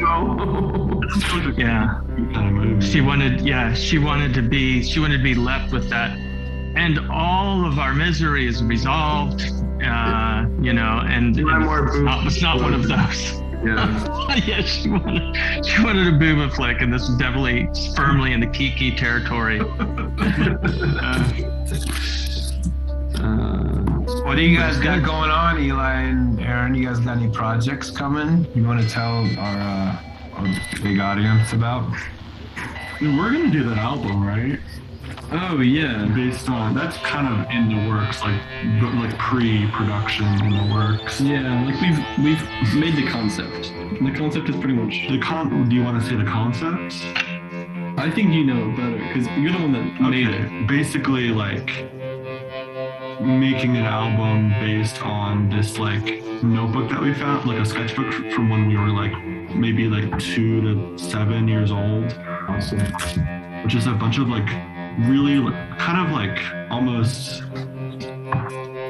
B: she wanted to be left with that, and all of our misery is resolved. And it's not one of those.
A: Yeah.
B: Yeah, she wanted a booba flick, and this is definitely firmly in the Kiki territory.
D: What do you guys got going on, Eli and Aaron? You guys got any projects coming you want to tell our big audience about?
E: We're gonna do that album, right?
F: Oh yeah.
E: Based on that's kind of in the works, like pre-production in the works.
F: Yeah, like we've made the concept. And the concept is pretty much
E: Do you want to say the concept?
F: I think you know it better because you're the one that made it.
E: Basically, like making an album based on this like notebook that we found, like a sketchbook from when we were like maybe like 2 to 7 years old. Awesome. Which is a bunch of like really kind of like almost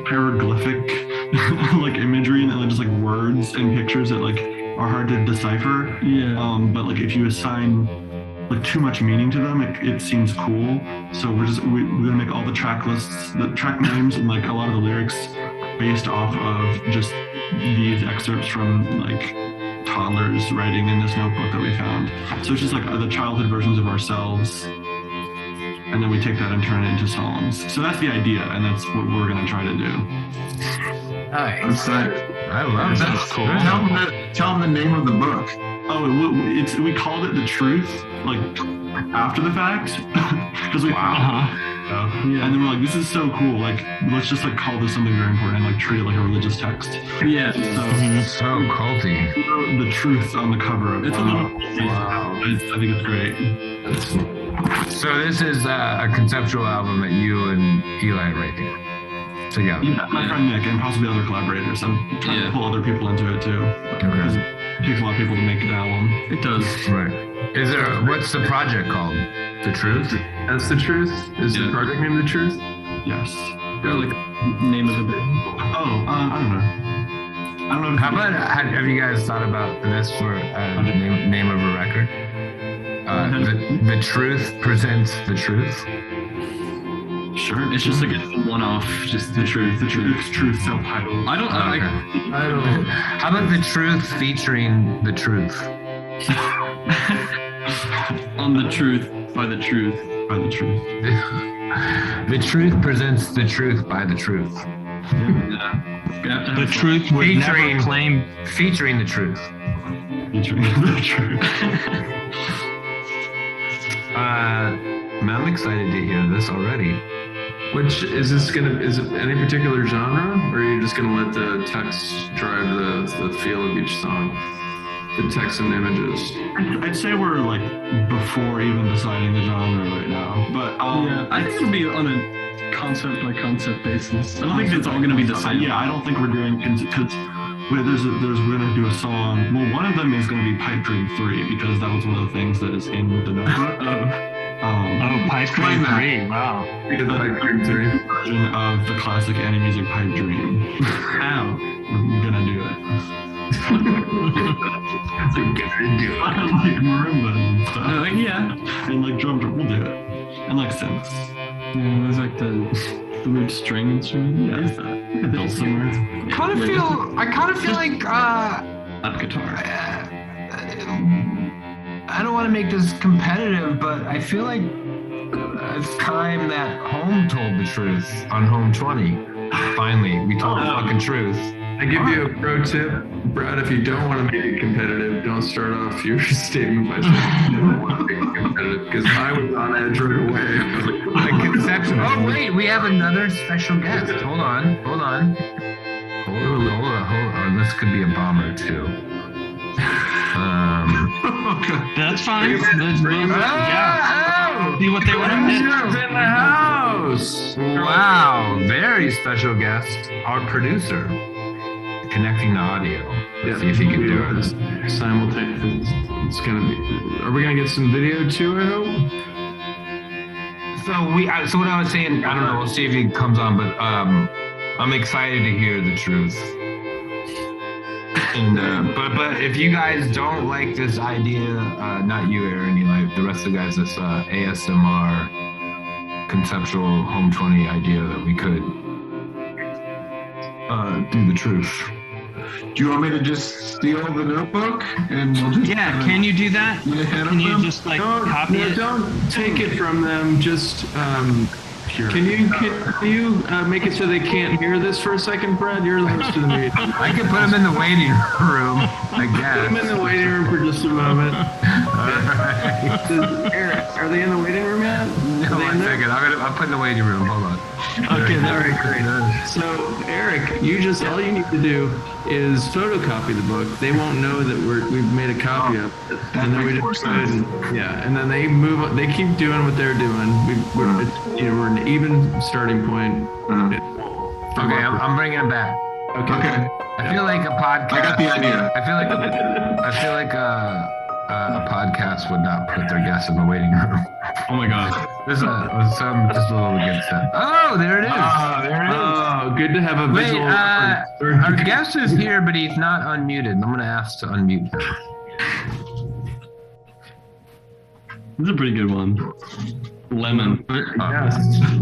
E: hieroglyphic like imagery, and then just like words and pictures that like are hard to decipher.
F: Yeah.
E: But like if you assign like too much meaning to them, it seems cool. So we're gonna make all the track lists, the track names, and like a lot of the lyrics based off of just these excerpts from like toddlers writing in this notebook that we found. So it's just like the childhood versions of ourselves, and then we take that and turn it into songs. So that's the idea, and that's what we're gonna try to do.
D: Nice. I love that. That's cool.
C: Tell them the name of the book.
E: Oh, we called it The Truth, like after the fact, because we and then we're like, this is so cool, like let's just like call this something very important and like treat it like a religious text.
F: Yeah.
D: So culty.
E: The Truth on the cover of it.
D: Wow.
E: I think it's great.
D: So this is a conceptual album that you and Eli are making together.
E: Yeah, my friend Nick and possibly other collaborators. I'm trying to pull other people into it too.
D: Okay.
E: It takes a lot of people to make an album.
F: It does.
D: Right. What's the project called? The Truth?
A: That's The Truth? Is the project name The Truth?
E: Yes.
F: Got like name of the band.
E: Oh, I don't know.
D: How about, have you guys thought about this for name of a record? The Truth presents The Truth?
E: Sure.
F: It's just like a one-off, just The Truth.
E: The Truth self-titled.
F: I don't know.
D: How about The Truth featuring The Truth?
F: On The Truth by The Truth.
E: by the truth.
D: The truth presents the truth by the truth.
B: The truth would never claim.
D: Featuring the truth.
E: Featuring the truth.
D: I'm excited to hear this already.
A: Which is this is it any particular genre, or are you just gonna let the text drive the feel of each song? The text and images.
E: I'd say we're like before even deciding the genre right now, but
F: I think it'll be on a concept by concept basis. I don't think it's all going to be the same.
E: Yeah, I don't think we're doing because we're gonna do a song. Well, one of them is gonna be Pipe Dream 3 because that was one of the things that is in the notebook.
B: Pipe Dream 3, wow.
A: The Pipe Dream 3
E: version of the classic anime music Pipe Dream.
F: How?
E: We're gonna do it. Like marimbas and stuff.
F: Yeah.
E: And like drum, we'll do it. And like synths.
F: Yeah, there's like the weird string instrument.
E: Yeah.
F: What is that?
E: Dulcimer.
D: I kind of feel like
F: Up guitar.
D: I don't want to make this competitive, but I feel like it's time that Home told the truth on Home 20. Finally, we told the fucking truth.
A: I give you a pro tip, Brad. If you don't want to make it competitive, don't start off your statement by saying you don't want to make it competitive, because I was on edge right away. I was like,
D: Conception. Oh wait, we have another special guest. Hold on. This could be a bomber too.
B: That's fine. See what they want to do.
A: in the house.
D: Wow, very special guest, our producer, connecting the audio.
A: Yeah,
D: See if he can do it.
A: Simultaneous. It's gonna be. Are we gonna get some video too? I hope.
D: So what I was saying, I don't know. We'll see if he comes on, but I'm excited to hear the truth. And but if you guys don't like this idea, not you, Aaron, Eli, the rest of the guys, this ASMR conceptual Home 20 idea that we could do the truth.
C: Do you want me to just steal the notebook and we'll just
B: Can you do that? Can you just like copy it?
A: Don't take it from them. Just can you make it so they can't hear this for a second, Brad? You're the host of the meeting.
D: I could put him in the waiting room, I guess.
A: Put them in the waiting room for just a moment. Eric, are they in the waiting room yet?
D: No, one second. I'll put in the waiting room. Hold on.
A: Okay, all right, great. So, Eric, all you need to do is photocopy the book. They won't know that we've made a copy of it, and then we just go ahead and then they move. They keep doing what they're doing. We're an even starting point.
D: Okay, I'm bringing it back.
A: Okay.
D: I feel like a podcast.
C: I got the idea.
D: I feel like a podcast would not put their guests in the waiting room.
F: Oh my god.
D: This is just a little against that. Oh, there it is.
A: Oh, good to have a visual.
D: Our guest is here, but he's not unmuted. I'm going to ask to unmute him.
F: This is a pretty good one. Lemon.
A: Yes.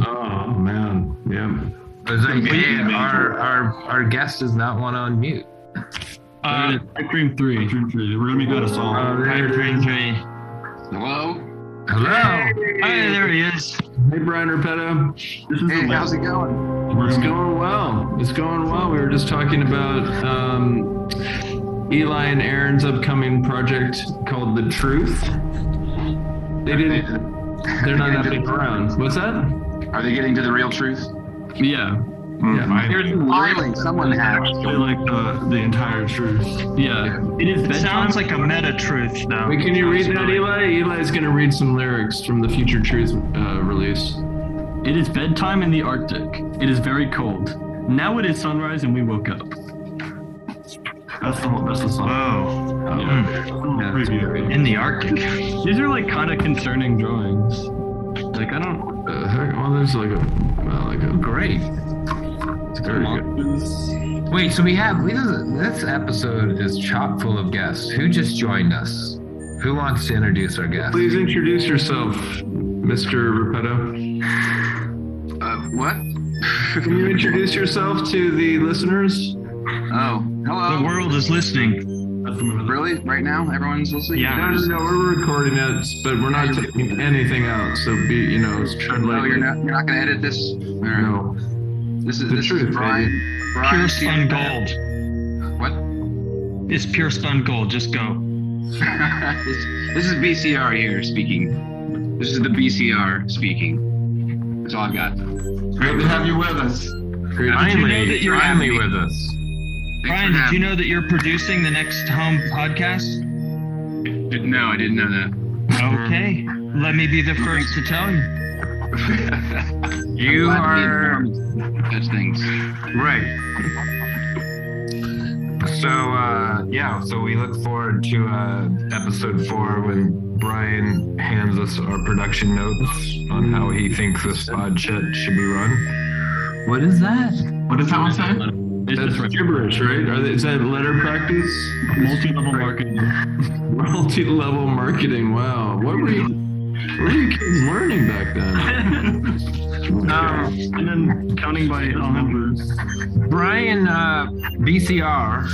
A: Oh man. Yeah.
D: It's like, hey, our guest does not want to unmute.
F: Pipe Dream 3.
E: We're gonna make that a song.
B: Pipe Dream 3.
D: Hello.
B: Hey, there he is.
A: Hey, Brian Repetto.
D: Hey, how's it going?
A: It's going well. It's going well. We were just talking about Eli and Aaron's upcoming project called The Truth. They're not that big around. What's that?
G: Are they getting to the real truth?
F: Yeah.
G: Finally, someone has.
E: They like the entire truth.
F: Yeah. It
B: sounds like a meta truth now.
A: Wait, can you read that, Eli? Eli's going to read some lyrics from the Future Truth release.
F: It is bedtime in the Arctic. It is very cold. Now it is sunrise and we woke up.
E: That's the song.
F: Yeah.
B: In the Arctic.
F: These are like kind of concerning drawings. Like I don't.
A: Well, there's like a
D: Great.
A: It's very good.
D: Wait, so this episode is chock full of guests. Who just joined us? Who wants to introduce our guest?
A: Please introduce yourself, Mr. Repetto.
G: What?
A: Can you introduce yourself to the listeners?
G: Oh, hello.
B: The world is listening.
G: Really? Right now? Everyone's listening?
B: Yeah.
A: No, we're recording it, but we're not taking anything out. So tread
G: No,
A: lightly.
G: you're not going to edit this? All right.
A: No.
G: This
A: The
G: is
A: truth,
G: Brian.
B: Pure spun gold.
G: What?
B: It's pure spun gold. Just go.
G: This is BCR here speaking. This is the BCR speaking. That's all I've got.
C: Great to have you with us.
A: Great.
D: Finally with us.
B: Brian, did you know that you're producing the Next Home podcast?
G: No, I didn't know that.
B: Okay. Let me be the first to tell you.
D: You
G: I'm glad to be
D: are
G: informed of such things.
D: right. So we look forward to episode 4 when Brian hands us our production notes on how he thinks this pod should be run. What is that?
C: What does that one say?
F: It's
A: That's
F: just
A: gibberish, right? Is that letter practice?
F: multi-level marketing.
A: Multi-level marketing. Wow. What were you kids learning back then?
F: And then counting by numbers.
D: Brian, BCR,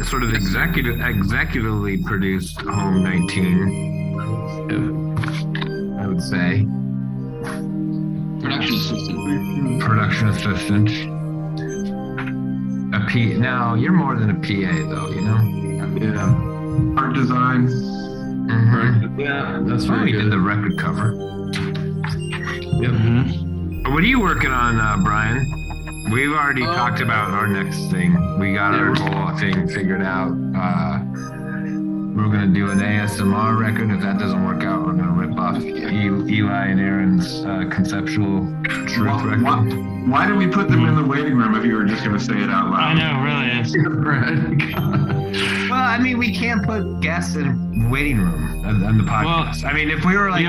D: sort of executively produced Home 19, I would say. Production assistant. A P. Now, you're more than a PA, though, you know?
A: Yeah.
C: Art design.
D: Mm-hmm.
A: Yeah, that's
D: Oh,
A: very
D: he did
A: good.
D: the record cover.
A: Yep.
D: What are you working on, Brian? We've already talked about our next thing. We got our whole thing figured out. We're going to do an ASMR record. If that doesn't work out, we're going to rip off Eli and Aaron's conceptual truth record.
C: Why did we put them in the waiting room if you were just going to say it out loud?
B: I know, really.
D: Well, I mean, we can't put guests in a waiting room on the podcast.
B: Well,
D: I mean, if we were like,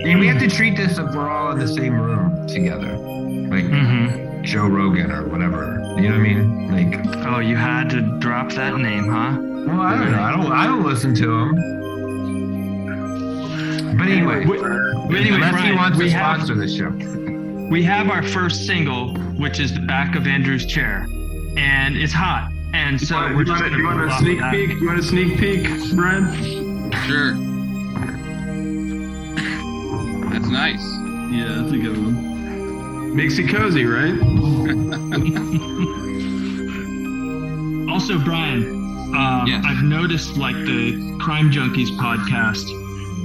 D: we have to treat this if we're all in the same room together. Like Joe Rogan or whatever. You know what I mean? Like,
B: Oh, you had to drop that name, huh?
D: well, I don't know. I don't listen to him. But anyway, unless
B: Brian,
D: he wants to
B: we have-
D: sponsor the show.
B: We have our first single, which is the back of Andrew's chair, and it's hot. And so we're just going to
A: you want a sneak peek? You want a sneak peek, Brian?
G: Sure. That's nice.
F: Yeah, that's a good one.
A: Makes you cozy, right?
B: Also, Brian,
G: Yes.
B: I've noticed like the Crime Junkies podcast,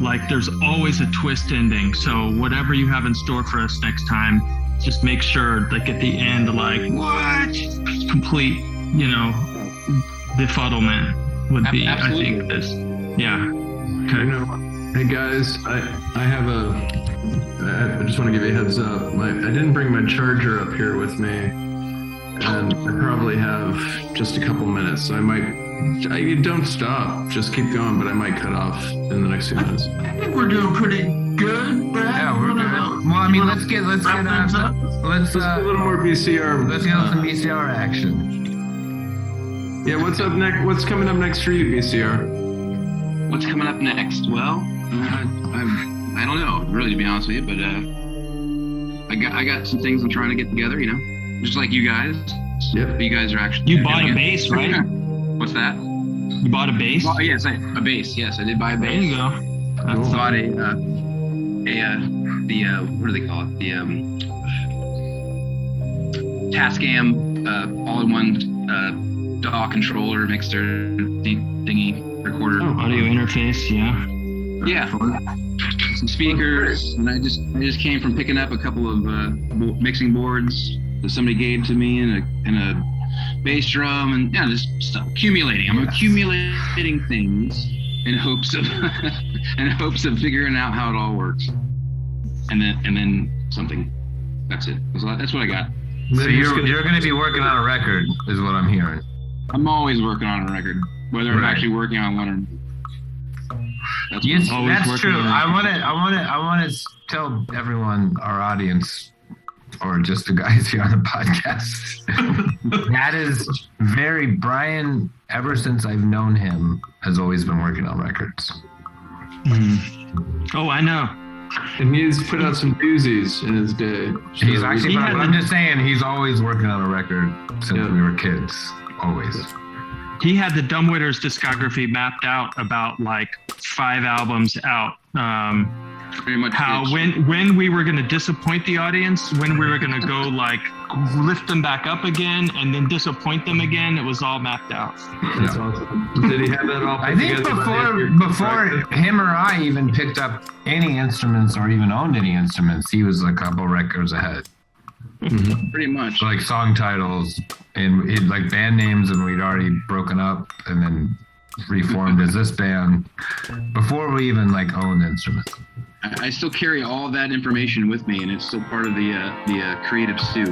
B: like there's always a twist ending. So whatever you have in store for us next time, just make sure like at the end, like what? Complete, befuddlement would be,
G: Absolutely.
B: I think, this. Yeah.
A: Okay. Hey guys, I just want to give you a heads up. I didn't bring my charger up here with me, and I probably have just a couple minutes. So don't stop, just keep going, but I might cut off in the next few minutes.
C: I think we're doing pretty good, Brad.
D: Yeah, we're good. Well, I mean, let's get
C: wrap things up?
A: A little more BCR.
D: let's get some VCR action.
A: Yeah, what's up next? What's coming up next for you, BCR?
G: What's coming up next? Well, I don't know, really, to be honest with you, but I got some things I'm trying to get together, just like you guys.
A: Yep.
G: But you guys are actually.
B: You bought a bass, right?
G: What's that?
B: You bought a bass?
G: Oh, yes, a bass. Yes, I did buy a
B: There
G: bass.
B: you go.
G: I bought what do they call it? The Tascam all-in-one DAW controller mixer thingy recorder.
B: Oh, audio interface, yeah.
G: Yeah, some speakers, and I just came from picking up a couple of mixing boards that somebody gave to me, and a bass drum, and just stuff accumulating. I'm accumulating things in hopes of figuring out how it all works, and then something. That's it. That's what I got.
D: So you're going to be working on a record, is what I'm hearing.
G: I'm always working on a record, whether I'm actually working on one or.
D: Yes,
B: always
D: that's
B: working
D: true.
B: on
D: I want to tell everyone, our audience, or just the guys here on the podcast, that is Brian, ever since I've known him, has always been working on records.
B: Oh, I know.
A: And he's put out some doozies in his day.
D: He's actually,
B: had
D: I'm just saying, he's always working on a record since
A: Yeah.
D: we were kids. Always.
B: he had the Dumbwaiters discography mapped out about like 5 albums out.
G: Pretty much.
B: How when we were going to disappoint the audience, when we were going to go like lift them back up again and then disappoint them again, it was all mapped out.
A: That's awesome. Did he have that all put
D: I think
A: together
D: before him or I even picked up any instruments or even owned any instruments, he was a couple records ahead.
G: Pretty much.
D: So like song titles and it, like band names, and we'd already broken up and then reformed as this band before we even like owned instruments.
G: I still carry all that information with me, and it's still part of the creative stew.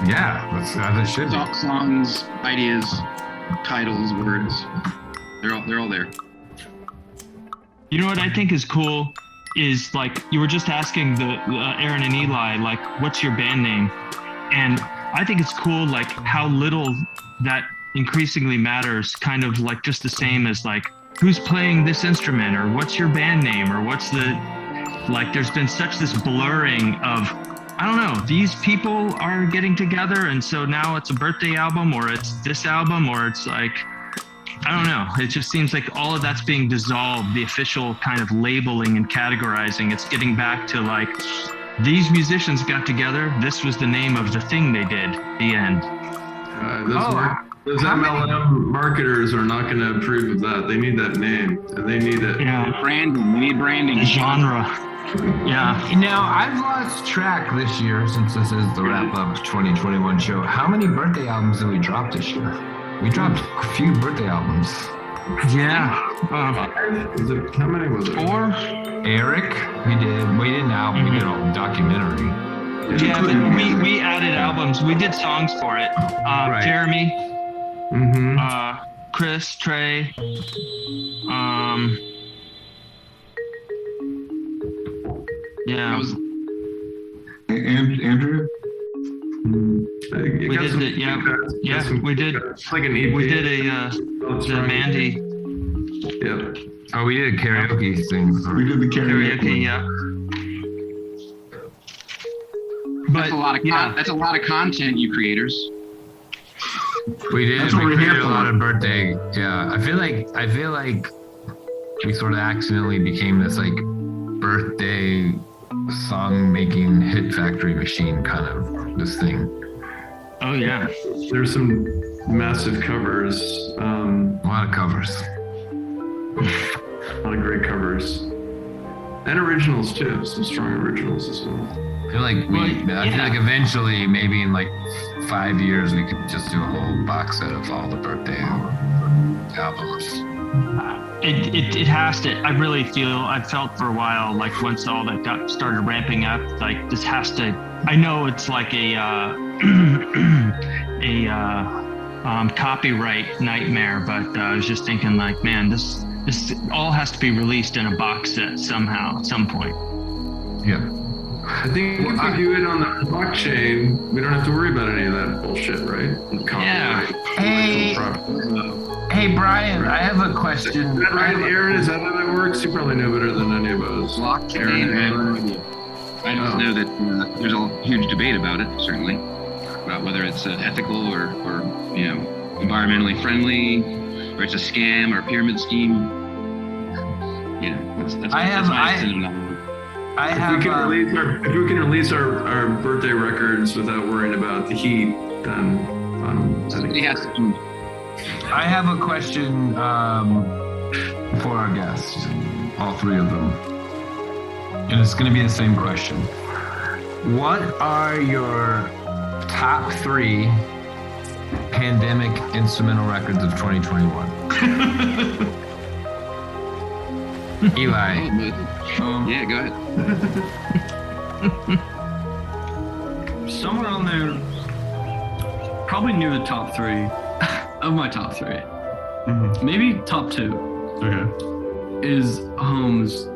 D: Yeah, that's as it should be.
G: Songs, ideas, titles, words. They're all there.
B: You know what I think is cool is like you were just asking the Aaron and Eli, like, what's your band name? And I think it's cool like how little that increasingly matters, kind of like just the same as like who's playing this instrument or what's your band name or what's the, like there's been such this blurring of, I don't know, these people are getting together and so now it's a birthday album or it's this album or it's like, I don't know. It just seems like all of that's being dissolved, the official kind of labeling and categorizing. It's getting back to like, these musicians got together, this was the name of the thing they did, the end.
A: Those MLM marketers are not going to approve of that. They need that name, and they need it.
B: Yeah.
G: Branding. We need branding.
B: Genre. Yeah.
D: Now, I've lost track this year, since this is the wrap-up 2021 show. How many birthday albums did we drop this year? We dropped a few birthday albums.
B: Yeah.
A: How many was it?
B: 4?
D: Eric, we did an album, we did a documentary.
B: Yeah, but we added albums. We did songs for it.
D: Right.
B: Jeremy, Chris, Trey, yeah.
C: Andrew?
B: We did it, yeah. Yeah, we did.
A: It's like an EP.
B: We did the Mandy
A: Yeah.
D: Oh, we did a karaoke thing.
C: We did the
B: karaoke, yeah. But
G: That's a lot of content, you creators.
D: We did.
C: That's what
D: We
C: we're here
D: created a
C: for.
D: lot of birthday. Yeah, I feel like we sort of accidentally became this like birthday song making hit factory machine kind of this thing.
B: oh yeah.
A: There's some massive covers.
D: A lot of covers.
A: A lot of great covers. And originals too. Some strong originals as well.
D: I feel like I feel like eventually, maybe in like 5 years, we could just do a whole box set of all the birthday albums.
B: It has to. I've felt for a while like once all that started ramping up, like this has to. I know it's like a copyright nightmare, but I was just thinking like, man, this all has to be released in a box set somehow at some point.
D: Yeah.
A: I think if we do it on the blockchain, we don't have to worry about any of that bullshit, right?
B: Yeah.
D: Hey, Brian, I have a question.
A: Is that right, Aaron? Is that how that works? You probably know better than any of us.
G: Blockchain. I just know that there's a huge debate about it, certainly, about whether it's ethical or environmentally friendly, or it's a scam or a pyramid scheme. That's my extent of knowledge.
A: If we can release our birthday records without worrying about the heat, then
G: Somebody has to.
D: I have a question for our guests, all 3 of them. And it's going to be the same question. What are your top 3 pandemic instrumental records of 2021? Eli.
G: Yeah, go ahead.
F: Somewhere on there, probably near the top 3 of my top 3. Maybe top 2
E: Okay.
F: is Home's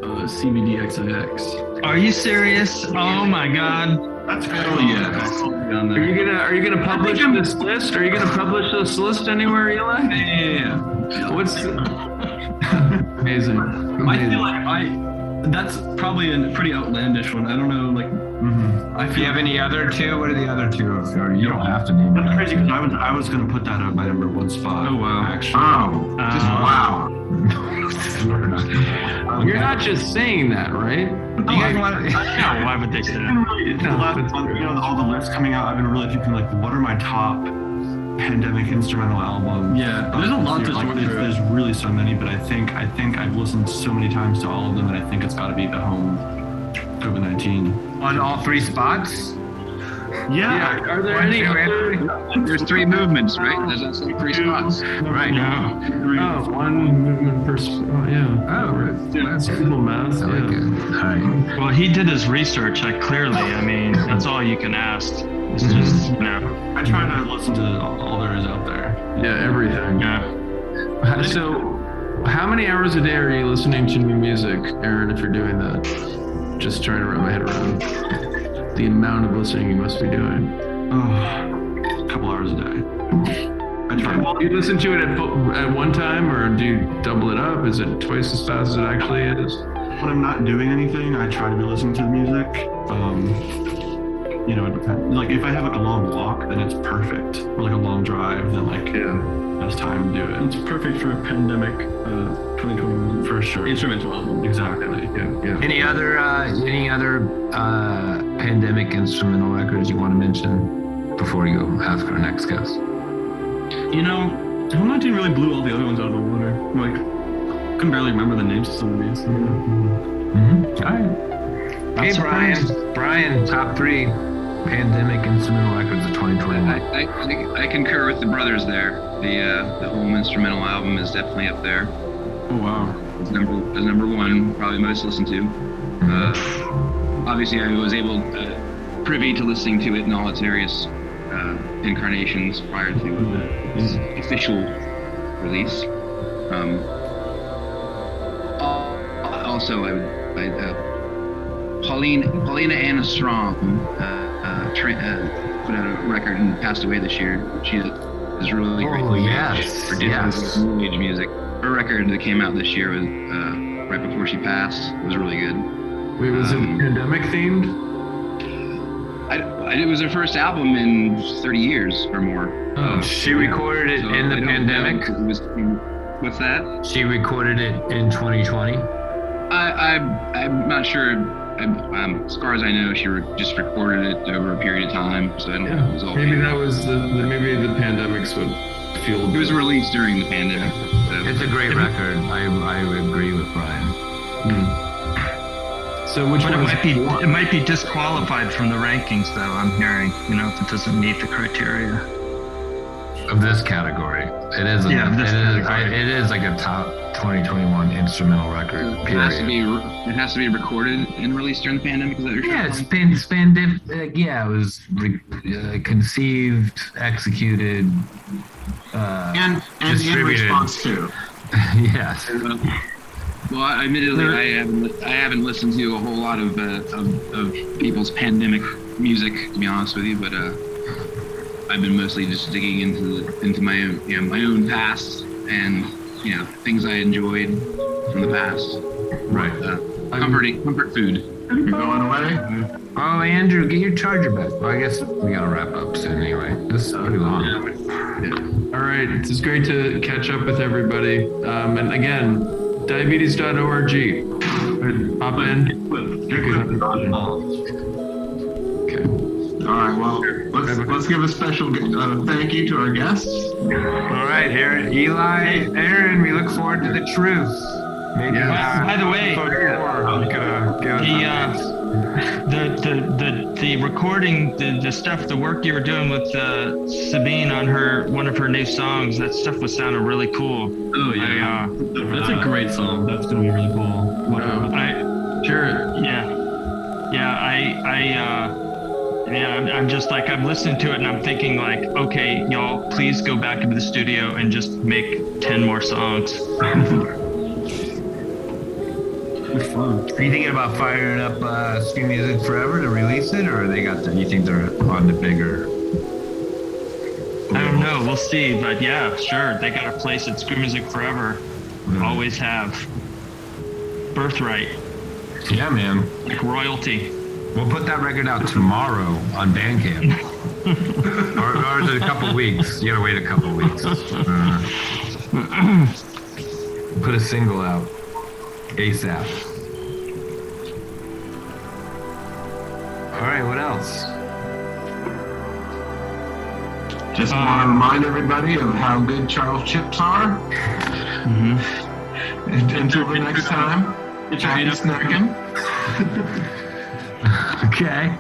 F: CBD XIX.
B: Are you serious? Oh my God.
E: That's good.
F: Oh yeah.
A: Are you gonna publish this list? Are you gonna publish this list anywhere, Eli?
F: Yeah.
A: What's amazing?
F: I feel like That's probably a pretty outlandish one. I don't know, like, I
D: Do
F: feel
D: you have any other two? What are the other two? Or you don't have to name
E: That's
D: them.
E: crazy because I was going to put that at my number one spot.
F: Oh, wow.
E: Actually.
C: Wow. Just wow.
A: You're not just saying that, right?
D: You guys want
B: No, why would they say that?
E: It's the last month, all the lists coming out. I've been really thinking like, what are my top pandemic instrumental albums?
F: Yeah, there's a lot to
E: like,
F: sort through.
E: there's really so many, but I think I've listened so many times to all of them, and I think it's got to be the home COVID-19.
D: on all three spots?
A: Yeah. Are there any other?
G: There's three movements, right? There's also three spots.
D: Right.
A: Oh, one movement per spot. Oh, yeah.
D: Oh, right.
A: That's simple math.
D: I like
A: Yeah.
D: it. All right.
B: Well, he did his research. Clearly, I mean, that's all you can ask. It's just,
E: I try to listen to all there is out there.
A: Yeah, everything.
B: yeah.
A: So, how many hours a day are you listening to new music, Aaron, if you're doing that? Just trying to wrap my head around the amount of listening you must be doing.
E: Oh, a couple hours a day. I try.
A: Do you listen to it at one time, or do you double it up? Is it twice as fast as it actually is?
E: When I'm not doing anything, I try to be listening to the music. It depends. Like if I have like a long walk, then it's perfect. Or like a long drive, then like that's time to do it.
F: It's perfect for a pandemic 2021
E: For sure.
F: instrumental album.
E: Exactly.
A: Yeah.
D: Any other pandemic instrumental records you want to mention before you go ask our next guest?
F: Home19 really blew all the other ones out of the water. Like, couldn't barely remember the names of some of these.
D: All right. Hey, Brian, top three pandemic instrumental records of 2021.
G: I concur with the brothers there. The home instrumental album is definitely up there.
F: Oh, wow.
G: It's number one, probably most listened to. Obviously, I was privy to listening to it in all its various incarnations prior to its official release. Also, Paulina Anna Strong put out a record and passed away this year. She is really great.
D: Oh, yes.
G: For
D: Yes.
G: new age music. Her record that came out this year was right before she passed. Was really good.
A: Wait, was it pandemic themed?
G: It was her first album in 30 years or more.
A: Oh,
D: She recorded it in the pandemic?
G: What's that?
D: She recorded it in 2020?
G: I'm not sure. As far as I know, she just recorded it over a period of time, so I don't know if it was all.
A: Maybe that was maybe the pandemic's what fueled
G: It was released during the pandemic. So.
D: It's a great record. I agree with Brian.
A: So which
B: But
A: one
B: it might be disqualified from the rankings, though. I'm hearing, if it doesn't meet the criteria.
D: Of this category. It is.
B: Yeah, of this category.
D: It is like a top 2021 instrumental record.
G: It
D: Period.
G: has to be recorded and released during the pandemic. Is that what you're
D: Yeah,
G: saying?
D: it's it was conceived, executed,
C: And in
D: distributed.
C: response to.
D: Yes.
G: Well, admittedly, I haven't listened to a whole lot of people's pandemic music, to be honest with you. But I've been mostly just digging into my own my own past and things I enjoyed from the past.
D: Right.
G: Comfort food.
C: You're going away?
D: Oh, Andrew, get your charger back. Well, I guess we gotta wrap up soon anyway. This is pretty long.
A: All right, it's great to catch up with everybody. And again, diabetes.org. Hop in. Okay.
C: All right, well, let's give a special thank you to our guests.
D: All right, Aaron, Aaron, we look forward to the truth. Maybe.
B: By the way, the recording, the stuff, the work you were doing with Sabine on one of her new songs, that stuff was sounding really cool.
F: Oh, yeah. That's a great song.
E: That's gonna be really cool.
B: I'm just like, I'm listening to it and I'm thinking like, okay, y'all, please go back into the studio and just make 10 more songs.
E: It's fun.
D: Are you thinking about firing up Screen Music Forever to release it, or you think they're on the bigger?
B: I don't know, we'll see, but yeah, sure, they got a place at Screw Music Forever. Always have. Birthright.
C: Yeah, man.
B: Like royalty.
D: We'll put that record out tomorrow on Bandcamp. or is it a couple weeks? You gotta wait a couple weeks. Put a single out ASAP. All right, what else?
C: Just want to remind everybody of how good Charles Chips are. Until the next time, happy snacking.
D: Okay.